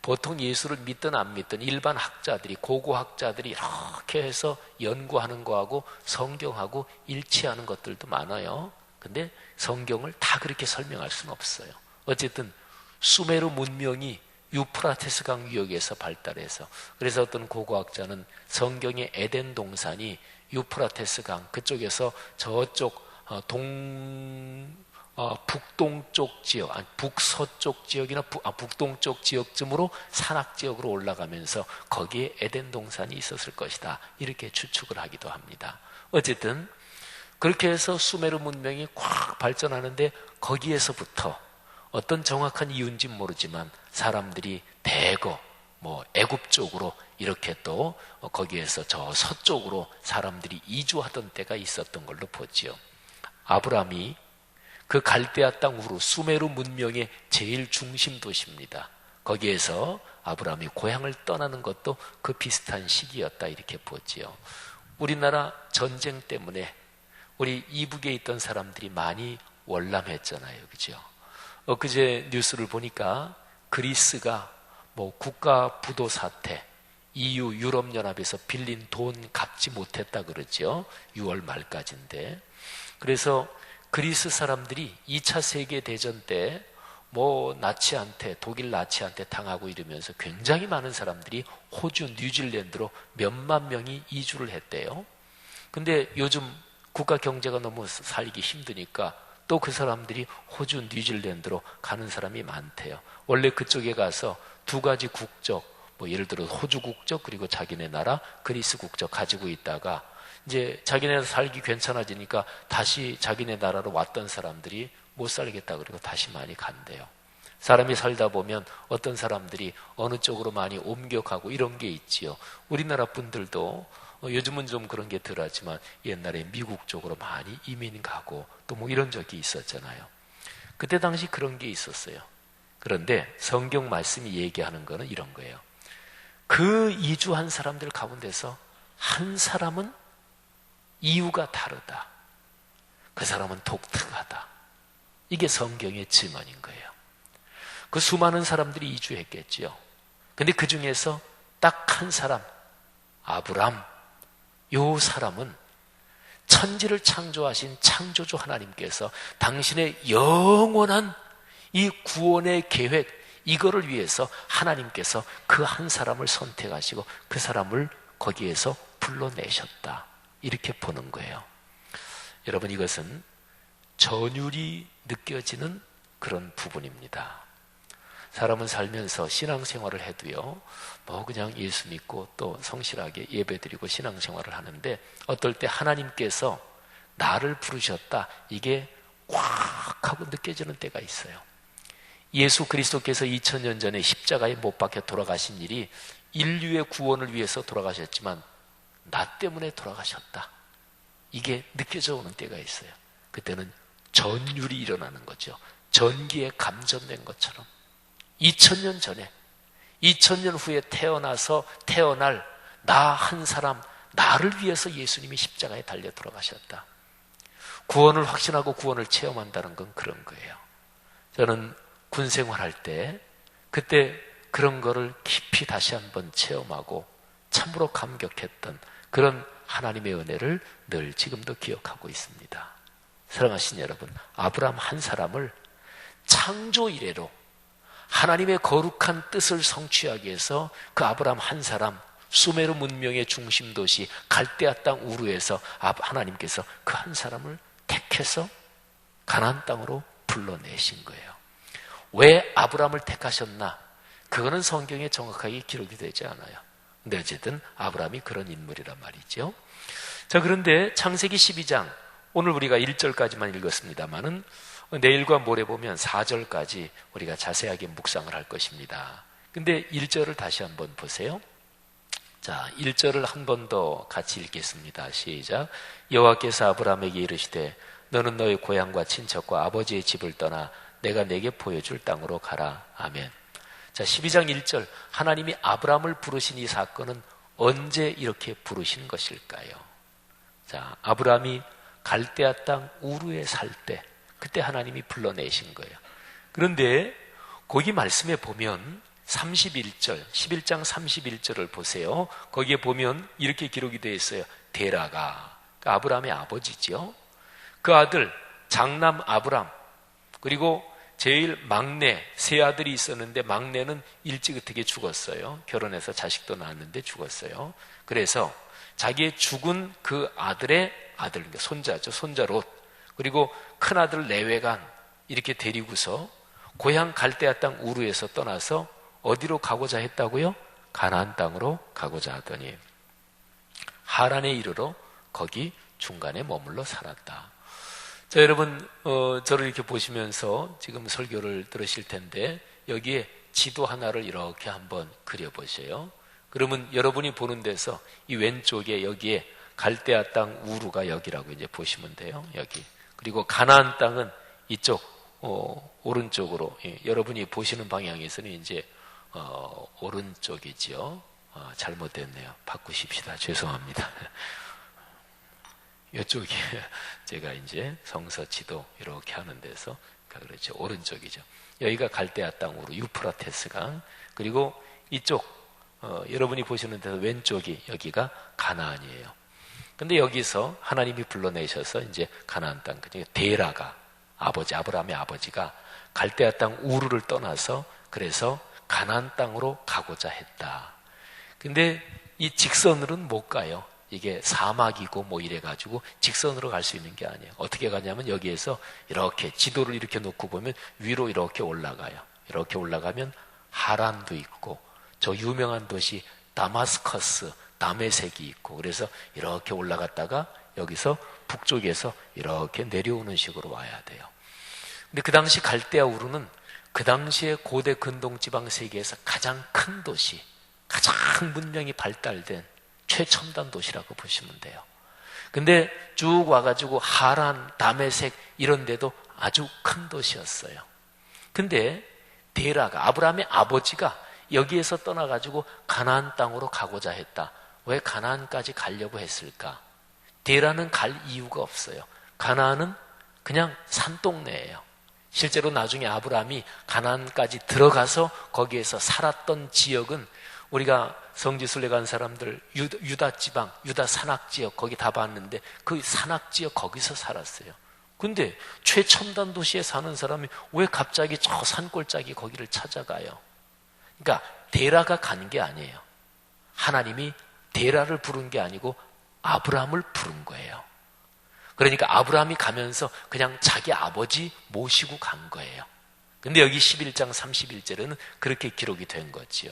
보통 예수를 믿든 안 믿든 일반 학자들이, 고고학자들이 이렇게 해서 연구하는 거하고 성경하고 일치하는 것들도 많아요. 근데 성경을 다 그렇게 설명할 수는 없어요. 어쨌든 수메르 문명이 유프라테스 강 위역에서 발달해서, 그래서 어떤 고고학자는 성경의 에덴 동산이 유프라테스 강 그쪽에서 저쪽 북동쪽 지역, 아니 북서쪽 지역이나 북동쪽 지역쯤으로 산악 지역으로 올라가면서 거기에 에덴 동산이 있었을 것이다, 이렇게 추측을 하기도 합니다. 어쨌든 그렇게 해서 수메르 문명이 꽉 발전하는데, 거기에서부터 어떤 정확한 이유인지 모르지만 사람들이 대거 뭐 애굽 쪽으로 이렇게 또 거기에서 저 서쪽으로 사람들이 이주하던 때가 있었던 걸로 보지요. 아브라함이 그 갈대아 땅 우르 수메르 문명의 제일 중심 도시입니다. 거기에서 아브라함이 고향을 떠나는 것도 그 비슷한 시기였다, 이렇게 보지요. 우리나라 전쟁 때문에 우리 이북에 있던 사람들이 많이 월남했잖아요, 그죠? 엊그제 뉴스를 보니까 그리스가 뭐 국가 부도 사태, EU 유럽연합에서 빌린 돈 갚지 못했다 그러죠. 6월 말까지인데. 그래서 그리스 사람들이 2차 세계대전 때 뭐 나치한테, 독일 나치한테 당하고 이러면서 굉장히 많은 사람들이 호주, 뉴질랜드로 몇만 명이 이주를 했대요. 근데 요즘 국가 경제가 너무 살기 힘드니까 또 그 사람들이 호주, 뉴질랜드로 가는 사람이 많대요. 원래 그쪽에 가서 두 가지 국적, 뭐 예를 들어 호주 국적 그리고 자기네 나라 그리스 국적 가지고 있다가 이제 자기네 살기 괜찮아지니까 다시 자기네 나라로 왔던 사람들이 못 살겠다 그리고 다시 많이 간대요. 사람이 살다 보면 어떤 사람들이 어느 쪽으로 많이 옮겨가고 이런 게 있지요. 우리나라 분들도 요즘은 좀 그런 게 덜하지만 옛날에 미국 쪽으로 많이 이민 가고 또 뭐 이런 적이 있었잖아요. 그때 당시 그런 게 있었어요. 그런데 성경 말씀이 얘기하는 거는 이런 거예요. 그 이주한 사람들 가운데서 한 사람은 이유가 다르다. 그 사람은 독특하다. 이게 성경의 증언인 거예요. 그 수많은 사람들이 이주했겠지요. 근데 그 중에서 딱 한 사람, 아브람, 요 사람은 천지를 창조하신 창조주 하나님께서 당신의 영원한 이 구원의 계획, 이거를 위해서 하나님께서 그 한 사람을 선택하시고 그 사람을 거기에서 불러내셨다. 이렇게 보는 거예요. 여러분, 이것은 전율이 느껴지는 그런 부분입니다. 사람은 살면서 신앙생활을 해도요, 뭐 그냥 예수 믿고 또 성실하게 예배드리고 신앙생활을 하는데 어떨 때 하나님께서 나를 부르셨다, 이게 확 하고 느껴지는 때가 있어요. 예수 그리스도께서 2000년 전에 십자가에 못 박혀 돌아가신 일이 인류의 구원을 위해서 돌아가셨지만 나 때문에 돌아가셨다, 이게 느껴져 오는 때가 있어요. 그때는 전율이 일어나는 거죠. 전기에 감전된 것처럼 2000년 전에, 2000년 후에 태어나서 태어날 나 한 사람, 나를 위해서 예수님이 십자가에 달려 돌아가셨다. 구원을 확신하고 구원을 체험한다는 건 그런 거예요. 저는 군 생활할 때 그때 그런 거를 깊이 다시 한번 체험하고 참으로 감격했던 그런 하나님의 은혜를 늘 지금도 기억하고 있습니다. 사랑하신 여러분, 아브라함 한 사람을 창조 이래로 하나님의 거룩한 뜻을 성취하기 위해서 그 아브라함 한 사람, 수메르 문명의 중심 도시 갈대아 땅 우르에서 하나님께서 그 한 사람을 택해서 가나안 땅으로 불러내신 거예요. 왜 아브라함을 택하셨나? 그거는 성경에 정확하게 기록이 되지 않아요. 근데 어쨌든 아브라함이 그런 인물이란 말이죠. 자, 그런데 창세기 12장, 오늘 우리가 1절까지만 읽었습니다만은 내일과 모레 보면 4절까지 우리가 자세하게 묵상을 할 것입니다. 근데 1절을 다시 한번 보세요. 자, 1절을 한 번 더 같이 읽겠습니다. 시작. 여호와께서 아브라함에게 이르시되 너는 너의 고향과 친척과 아버지의 집을 떠나 내가 내게 보여줄 땅으로 가라. 아멘. 자, 12장 1절, 하나님이 아브라함을 부르신 이 사건은 언제 이렇게 부르신 것일까요? 자, 아브라함이 갈대아 땅 우르에 살 때, 그때 하나님이 불러내신 거예요. 그런데 거기 말씀에 보면 31절, 11장 31절을 보세요. 거기에 보면 이렇게 기록이 되어 있어요. 데라가, 그러니까 아브라함의 아버지죠. 그 아들 장남 아브람, 그리고 제일 막내 세 아들이 있었는데 막내는 일찌감치 죽었어요. 결혼해서 자식도 낳았는데 죽었어요. 그래서 자기의 죽은 그 아들의 아들, 그러니까 손자죠. 손자 롯, 그리고 큰아들 레웨간 이렇게 데리고서 고향 갈대아 땅 우르에서 떠나서 어디로 가고자 했다고요? 가나안 땅으로 가고자 하더니 하란에 이르러 거기 중간에 머물러 살았다. 자, 여러분, 저를 이렇게 보시면서 지금 설교를 들으실 텐데 여기에 지도 하나를 이렇게 한번 그려보세요. 그러면 여러분이 보는 데서 이 왼쪽에 여기에 갈대아 땅 우르가 여기라고 이제 보시면 돼요. 여기. 그리고 가나안 땅은 이쪽 오른쪽으로, 여러분이 보시는 방향에서는 이제 오른쪽이지요. 잘못됐네요. 바꾸십시다. 죄송합니다. 이쪽에 제가 이제 성서지도 이렇게 하는 데서 그렇죠. 오른쪽이죠. 여기가 갈대아 땅으로 유프라테스 강, 그리고 이쪽 여러분이 보시는 데서 왼쪽이 여기가 가나안이에요. 근데 여기서 하나님이 불러내셔서 이제 가나안 땅, 그러니까 데라가 아버지, 아브라함의 아버지가 갈대아 땅 우르를 떠나서 그래서 가나안 땅으로 가고자 했다. 근데 이 직선으로는 못 가요. 이게 사막이고 뭐 이래가지고 직선으로 갈 수 있는 게 아니에요. 어떻게 가냐면 여기에서 이렇게 지도를 이렇게 놓고 보면 위로 이렇게 올라가요. 이렇게 올라가면 하란도 있고 저 유명한 도시 다마스커스, 다메섹이 있고, 그래서 이렇게 올라갔다가 여기서 북쪽에서 이렇게 내려오는 식으로 와야 돼요. 근데 그 당시 갈대아 우르는 그 당시에 고대 근동지방 세계에서 가장 큰 도시, 가장 문명이 발달된 최첨단 도시라고 보시면 돼요. 근데 쭉 와가지고 하란, 다메섹 이런 데도 아주 큰 도시였어요. 근데 데라가, 아브라함의 아버지가 여기에서 떠나가지고 가나안 땅으로 가고자 했다. 왜 가나안까지 가려고 했을까? 데라는 갈 이유가 없어요. 가나안은 그냥 산동네예요. 실제로 나중에 아브라함이 가나안까지 들어가서 거기에서 살았던 지역은 우리가 성지순례 간 사람들 유다 지방, 유다 산악 지역 거기 다 봤는데 그 산악 지역 거기서 살았어요. 근데 최첨단 도시에 사는 사람이 왜 갑자기 저 산골짜기 거기를 찾아가요? 그러니까 데라가 간 게 아니에요. 하나님이 데라를 부른 게 아니고 아브라함을 부른 거예요. 그러니까 아브라함이 가면서 그냥 자기 아버지 모시고 간 거예요. 근데 여기 11장 31절에는 그렇게 기록이 된 거지요.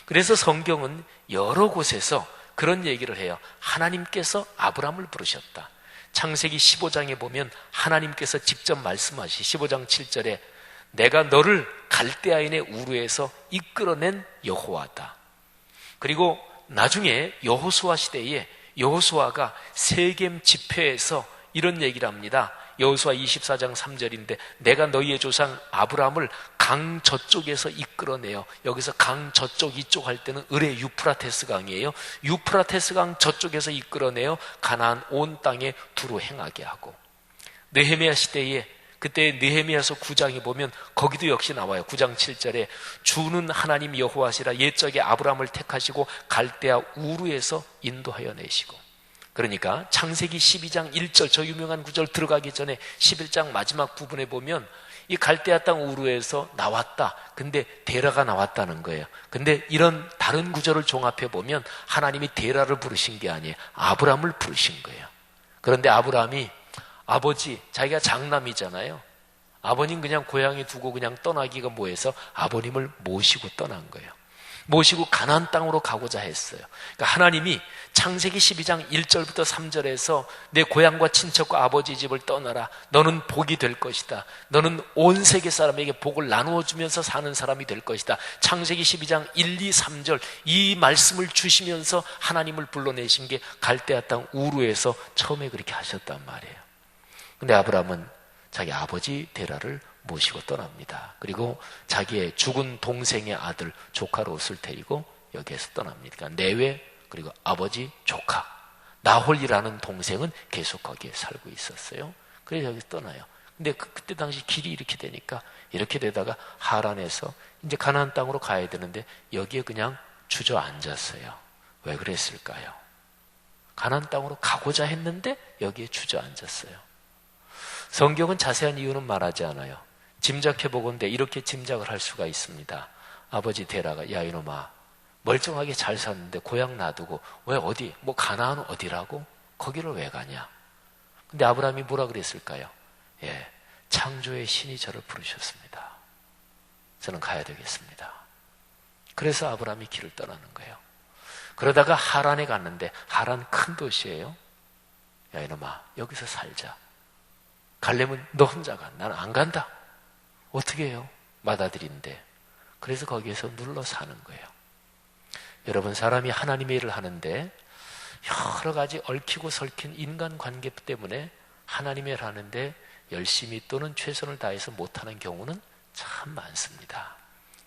그래서 성경은 여러 곳에서 그런 얘기를 해요. 하나님께서 아브라함을 부르셨다. 창세기 15장에 보면 하나님께서 직접 말씀하시 15장 7절에 내가 너를 갈대아인의 우르에서 이끌어낸 여호와다. 그리고 나중에 여호수아 시대에 여호수아가 세겜 집회에서 이런 얘기를 합니다. 여호수아 24장 3절인데 내가 너희의 조상 아브라함을 강 저쪽에서 이끌어내요. 여기서 강 저쪽 이쪽 할 때는 을의 유프라테스 강이에요. 유프라테스 강 저쪽에서 이끌어내요. 가나안 온 땅에 두루 행하게 하고. 느헤미야 시대에 그때 느헤미야서 9장에 보면 거기도 역시 나와요. 9장 7절에 주는 하나님 여호와시라 옛적에 아브라함을 택하시고 갈대아 우르에서 인도하여 내시고. 그러니까 창세기 12장 1절 저 유명한 구절 들어가기 전에 11장 마지막 부분에 보면 이 갈대아 땅 우르에서 나왔다. 근데 데라가 나왔다는 거예요. 근데 이런 다른 구절을 종합해 보면 하나님이 데라를 부르신 게 아니에요. 아브라함을 부르신 거예요. 그런데 아브라함이 아버지, 자기가 장남이잖아요. 아버님 그냥 고향에 두고 그냥 떠나기가 뭐해서 아버님을 모시고 떠난 거예요. 모시고 가나안 땅으로 가고자 했어요. 그러니까 하나님이 창세기 12장 1절부터 3절에서 내 고향과 친척과 아버지 집을 떠나라. 너는 복이 될 것이다. 너는 온 세계 사람에게 복을 나누어 주면서 사는 사람이 될 것이다. 창세기 12장 1, 2, 3절 이 말씀을 주시면서 하나님을 불러내신 게 갈대아 땅 우르에서 처음에 그렇게 하셨단 말이에요. 근데 아브라함은 자기 아버지 데라를 모시고 떠납니다. 그리고 자기의 죽은 동생의 아들 조카 롯을 데리고 여기에서 떠납니다. 그러니까 내외 그리고 아버지 조카 나홀이라는 동생은 계속 거기에 살고 있었어요. 그래서 여기서 떠나요. 근데 그때 당시 길이 이렇게 되니까 이렇게 되다가 하란에서 이제 가나안 땅으로 가야 되는데 여기에 그냥 주저앉았어요. 왜 그랬을까요? 가나안 땅으로 가고자 했는데 여기에 주저앉았어요. 성경은 자세한 이유는 말하지 않아요. 짐작해보건대 이렇게 짐작을 할 수가 있습니다. 아버지 데라가 야 이놈아 멀쩡하게 잘 사는데 고향 놔두고 왜 어디 뭐 가나안은 어디라고? 거기를 왜 가냐? 근데 아브라함이 뭐라 그랬을까요? 예, 창조의 신이 저를 부르셨습니다. 저는 가야 되겠습니다. 그래서 아브라함이 길을 떠나는 거예요. 그러다가 하란에 갔는데 하란 큰 도시예요. 야 이놈아 여기서 살자. 가려면 너 혼자 가. 나는 안 간다. 어떻게 해요? 맏아들인데. 그래서 거기에서 눌러 사는 거예요. 여러분 사람이 하나님의 일을 하는데 여러 가지 얽히고 설킨 인간관계 때문에 하나님의 일을 하는데 열심히 또는 최선을 다해서 못하는 경우는 참 많습니다.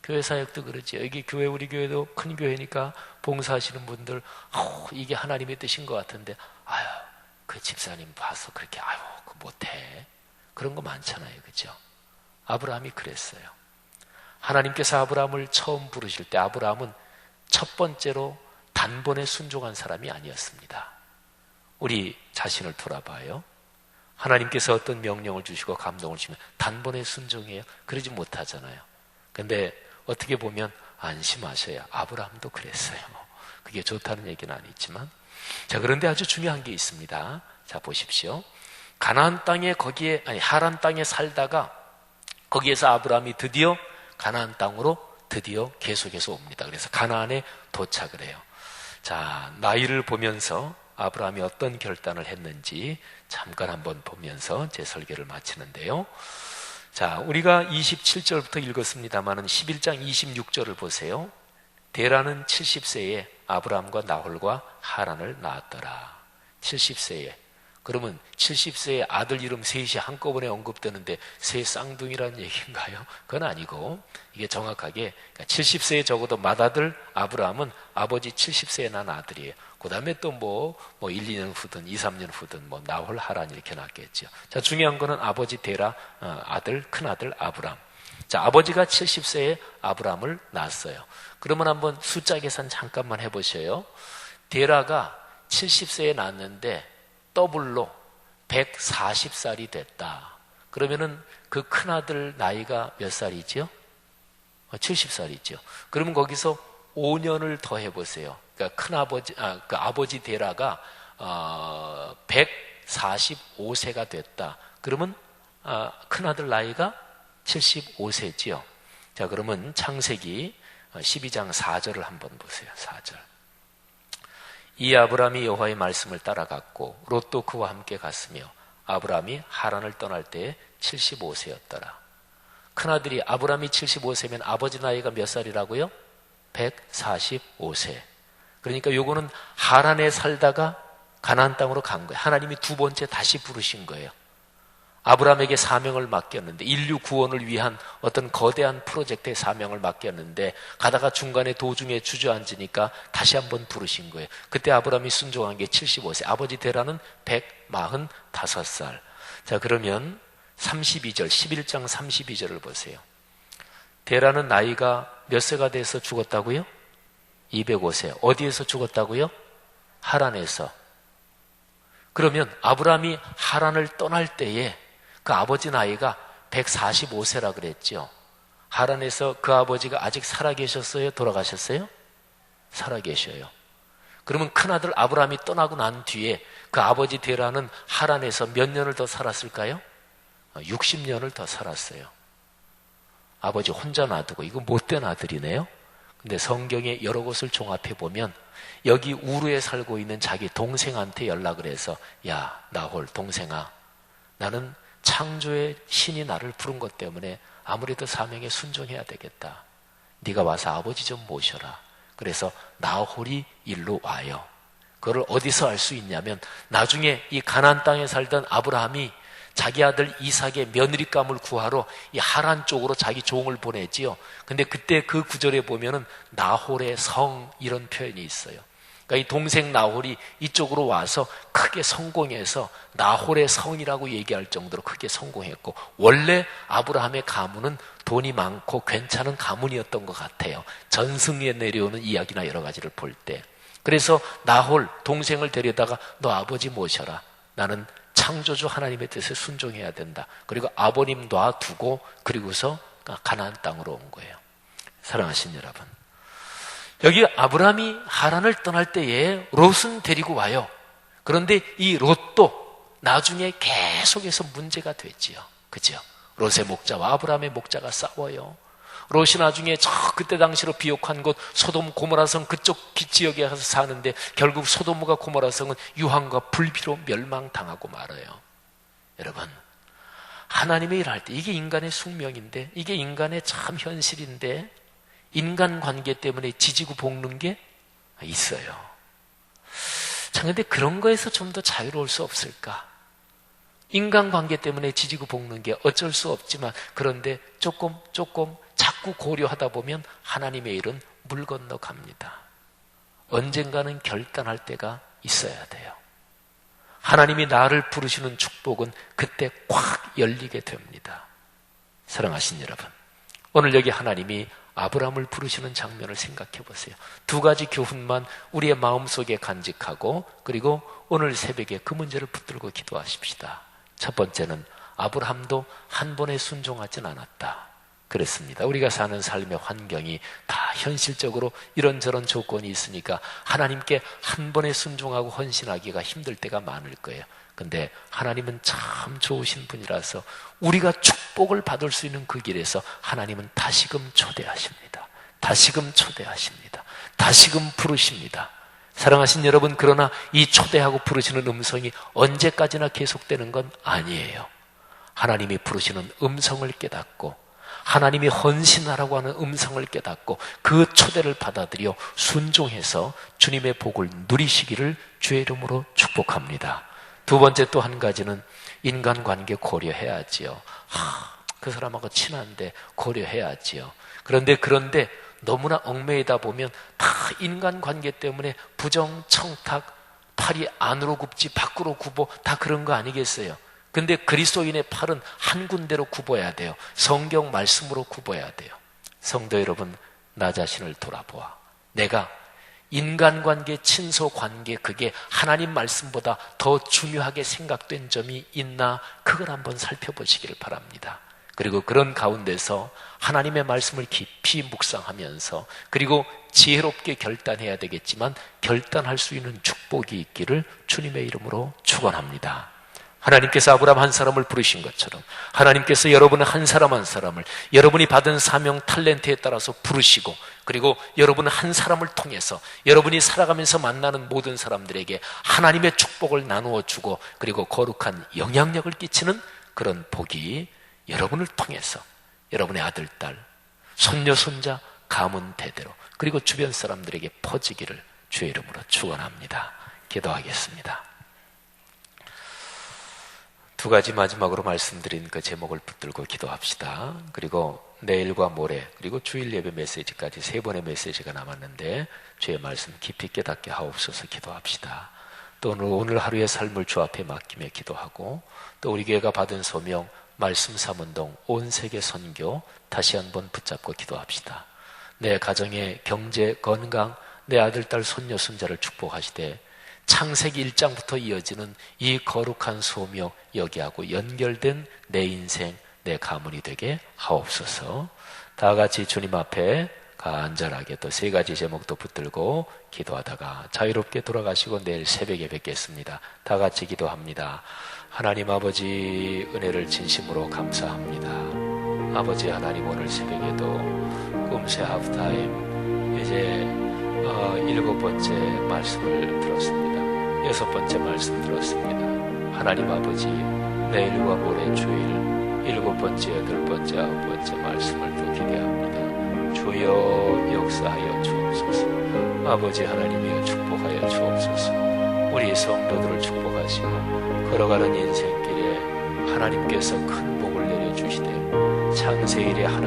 교회 사역도 그러지. 여기 교회 우리 교회도 큰 교회니까 봉사하시는 분들 이게 하나님의 뜻인 것 같은데 아유 그 집사님 봐서 그렇게 아유 그 못해 그런 거 많잖아요. 그죠? 아브라함이 그랬어요. 하나님께서 아브라함을 처음 부르실 때 아브라함은 첫 번째로 단번에 순종한 사람이 아니었습니다. 우리 자신을 돌아봐요. 하나님께서 어떤 명령을 주시고 감동을 주시면 단번에 순종해요? 그러지 못하잖아요. 근데 어떻게 보면 안심하셔야 아브라함도 그랬어요. 그게 좋다는 얘기는 아니지만 자 그런데 아주 중요한 게 있습니다. 자 보십시오. 가나안 땅에 하란 땅에 살다가 거기에서 아브라함이 드디어 가나안 땅으로 드디어 계속해서 옵니다. 그래서 가나안에 도착을 해요. 자 나이를 보면서 아브라함이 어떤 결단을 했는지 잠깐 한번 보면서 제 설교를 마치는데요. 자 우리가 27절부터 읽었습니다마는 11장 26절을 보세요. 데라는 70세에 아브라함과 나홀과 하란을 낳았더라. 70세에. 그러면 70세에 아들 이름 셋이 한꺼번에 언급되는데 세 쌍둥이라는 얘기인가요? 그건 아니고, 이게 정확하게 70세에 적어도 맏아들 아브라함은 아버지 70세에 난 아들이에요. 그 다음에 또 1, 2년 후든 2, 3년 후든 나홀, 하란 이렇게 낳겠죠. 자, 중요한 거는 아버지 데라, 큰아들 아브라함. 자, 아버지가 70세에 아브라함을 낳았어요. 그러면 한번 숫자 계산 잠깐만 해보셔요. 데라가 70세에 낳았는데 더블로 140살이 됐다. 그러면은 그 큰아들 나이가 몇 살이죠? 70살이죠. 그러면 거기서 5년을 더 해보세요. 그러니까 큰아버지, 그 아버지 데라가 145세가 됐다. 그러면 큰아들 나이가 75세지요. 자, 그러면 창세기 12장 4절을 한번 보세요. 4절. 이 아브라함이 여호와의 말씀을 따라갔고 롯도 그와 함께 갔으며 아브라함이 하란을 떠날 때에 75세였더라. 큰아들이 아브라함이 75세면 아버지 나이가 몇 살이라고요? 145세. 그러니까 요거는 하란에 살다가 가나안 땅으로 간 거예요. 하나님이 두 번째 다시 부르신 거예요. 아브라함에게 사명을 맡겼는데, 인류 구원을 위한 어떤 거대한 프로젝트의 사명을 맡겼는데 가다가 중간에 도중에 주저앉으니까 다시 한번 부르신 거예요. 그때 아브라함이 순종한 게 75세, 아버지 데라는 145살. 자, 그러면 32절, 11장 32절을 보세요. 데라는 나이가 몇 세가 돼서 죽었다고요? 205세. 어디에서 죽었다고요? 하란에서. 그러면 아브라함이 하란을 떠날 때에 그 아버지 나이가 145세라 그랬죠. 하란에서 그 아버지가 아직 살아계셨어요? 돌아가셨어요? 살아계셔요. 그러면 큰아들 아브라함이 떠나고 난 뒤에 그 아버지 데라는 하란에서 몇 년을 더 살았을까요? 60년을 더 살았어요. 아버지 혼자 놔두고. 이거 못된 아들이네요. 근데 성경의 여러 곳을 종합해 보면 여기 우르에 살고 있는 자기 동생한테 연락을 해서, 야, 나홀 동생아, 나는 창조의 신이 나를 부른 것 때문에 아무래도 사명에 순종해야 되겠다. 네가 와서 아버지 좀 모셔라. 그래서 나홀이 일로 와요. 그걸 어디서 알 수 있냐면 나중에 이 가나안 땅에 살던 아브라함이 자기 아들 이삭의 며느리감을 구하러 이 하란 쪽으로 자기 종을 보내지요. 근데 그때 그 구절에 보면은 나홀의 성 이런 표현이 있어요. 그러니까 이 동생 나홀이 이쪽으로 와서 크게 성공해서 나홀의 성이라고 얘기할 정도로 크게 성공했고, 원래 아브라함의 가문은 돈이 많고 괜찮은 가문이었던 것 같아요. 전승에 내려오는 이야기나 여러 가지를 볼 때. 그래서 나홀 동생을 데려다가 너 아버지 모셔라. 나는 창조주 하나님의 뜻에 순종해야 된다. 그리고 아버님 놔두고 그리고서 가나안 땅으로 온 거예요. 사랑하신 여러분, 여기 아브라함이 하란을 떠날 때에 롯은 데리고 와요. 그런데 이 롯도 나중에 계속해서 문제가 됐지요. 그죠? 롯의 목자와 아브라함의 목자가 싸워요. 롯이 나중에 그때 당시로 비옥한 곳 소돔 고모라성 그쪽 지역에 가서 사는데 결국 소돔과 고모라성은 유황과 불비로 멸망당하고 말아요. 여러분, 하나님의 일을 할 때 이게 인간의 숙명인데, 이게 인간의 참 현실인데, 인간관계 때문에 지지고 볶는 게 있어요. 참, 근데 그런 거에서 좀 더 자유로울 수 없을까? 인간관계 때문에 지지고 볶는 게 어쩔 수 없지만, 그런데 조금 자꾸 고려하다 보면 하나님의 일은 물 건너 갑니다. 언젠가는 결단할 때가 있어야 돼요. 하나님이 나를 부르시는 축복은 그때 꽉 열리게 됩니다. 사랑하신 여러분, 오늘 여기 하나님이 아브라함을 부르시는 장면을 생각해 보세요. 두 가지 교훈만 우리의 마음속에 간직하고, 그리고 오늘 새벽에 그 문제를 붙들고 기도하십시다. 첫 번째는 아브라함도 한 번에 순종하진 않았다. 그랬습니다. 우리가 사는 삶의 환경이 다 현실적으로 이런저런 조건이 있으니까 하나님께 한 번에 순종하고 헌신하기가 힘들 때가 많을 거예요. 근데 하나님은 참 좋으신 분이라서 우리가 축복을 받을 수 있는 그 길에서 하나님은 다시금 초대하십니다. 다시금 초대하십니다. 다시금 부르십니다. 사랑하신 여러분, 그러나 이 초대하고 부르시는 음성이 언제까지나 계속되는 건 아니에요. 하나님이 부르시는 음성을 깨닫고 하나님이 헌신하라고 하는 음성을 깨닫고 그 초대를 받아들여 순종해서 주님의 복을 누리시기를 주의 이름으로 축복합니다. 두 번째 또 한 가지는 인간관계 고려해야지요. 그 사람하고 친한데 고려해야지요. 그런데 너무나 얽매이다 보면 다 인간관계 때문에 부정청탁, 팔이 안으로 굽지 밖으로 굽어 다 그런 거 아니겠어요? 근데 그리스도인의 팔은 한 군데로 굽어야 돼요. 성경 말씀으로 굽어야 돼요. 성도 여러분, 나 자신을 돌아보아. 내가 인간관계, 친소관계, 그게 하나님 말씀보다 더 중요하게 생각된 점이 있나, 그걸 한번 살펴보시기를 바랍니다. 그리고 그런 가운데서 하나님의 말씀을 깊이 묵상하면서, 그리고 지혜롭게 결단해야 되겠지만 결단할 수 있는 축복이 있기를 주님의 이름으로 축원합니다. 하나님께서 아브라함 한 사람을 부르신 것처럼 하나님께서 여러분의 한 사람 한 사람을 여러분이 받은 사명 탤런트에 따라서 부르시고, 그리고 여러분 한 사람을 통해서 여러분이 살아가면서 만나는 모든 사람들에게 하나님의 축복을 나누어 주고, 그리고 거룩한 영향력을 끼치는 그런 복이 여러분을 통해서 여러분의 아들, 딸, 손녀, 손자, 가문 대대로, 그리고 주변 사람들에게 퍼지기를 주의 이름으로 축원합니다. 기도하겠습니다. 두 가지 마지막으로 말씀드린 그 제목을 붙들고 기도합시다. 그리고 내일과 모레, 그리고 주일 예배 메시지까지 3번의 메시지가 남았는데 주의 말씀 깊이 깨닫게 하옵소서 기도합시다. 또 오늘 하루의 삶을 주 앞에 맡기며 기도하고, 또 우리 교회가 받은 소명 말씀 삼운동 온 세계 선교 다시 한번 붙잡고 기도합시다. 내 가정의 경제, 건강, 내 아들, 딸, 손녀, 손자를 축복하시되 창세기 1장부터 이어지는 이 거룩한 소명 여기하고 연결된 내 인생, 내 가문이 되게 하옵소서. 다 같이 주님 앞에 간절하게 또 3가지 제목도 붙들고 기도하다가 자유롭게 돌아가시고 내일 새벽에 뵙겠습니다. 다 같이 기도합니다. 하나님 아버지, 은혜를 진심으로 감사합니다. 아버지 하나님, 오늘 새벽에도 꿈새 하프타임 이제 7번째 말씀을 들었습니다. 6번째 말씀 들었습니다. 하나님 아버지, 내일과 모레 주일 7번째, 8번째, 9번째 말씀을 또 기대합니다. 주여 역사하여 주옵소서. 아버지 하나님이여 축복하여 주옵소서. 우리 성도들을 축복하시고 걸어가는 인생길에 하나님께서 큰 복을 내려주시되 창세일에 하나님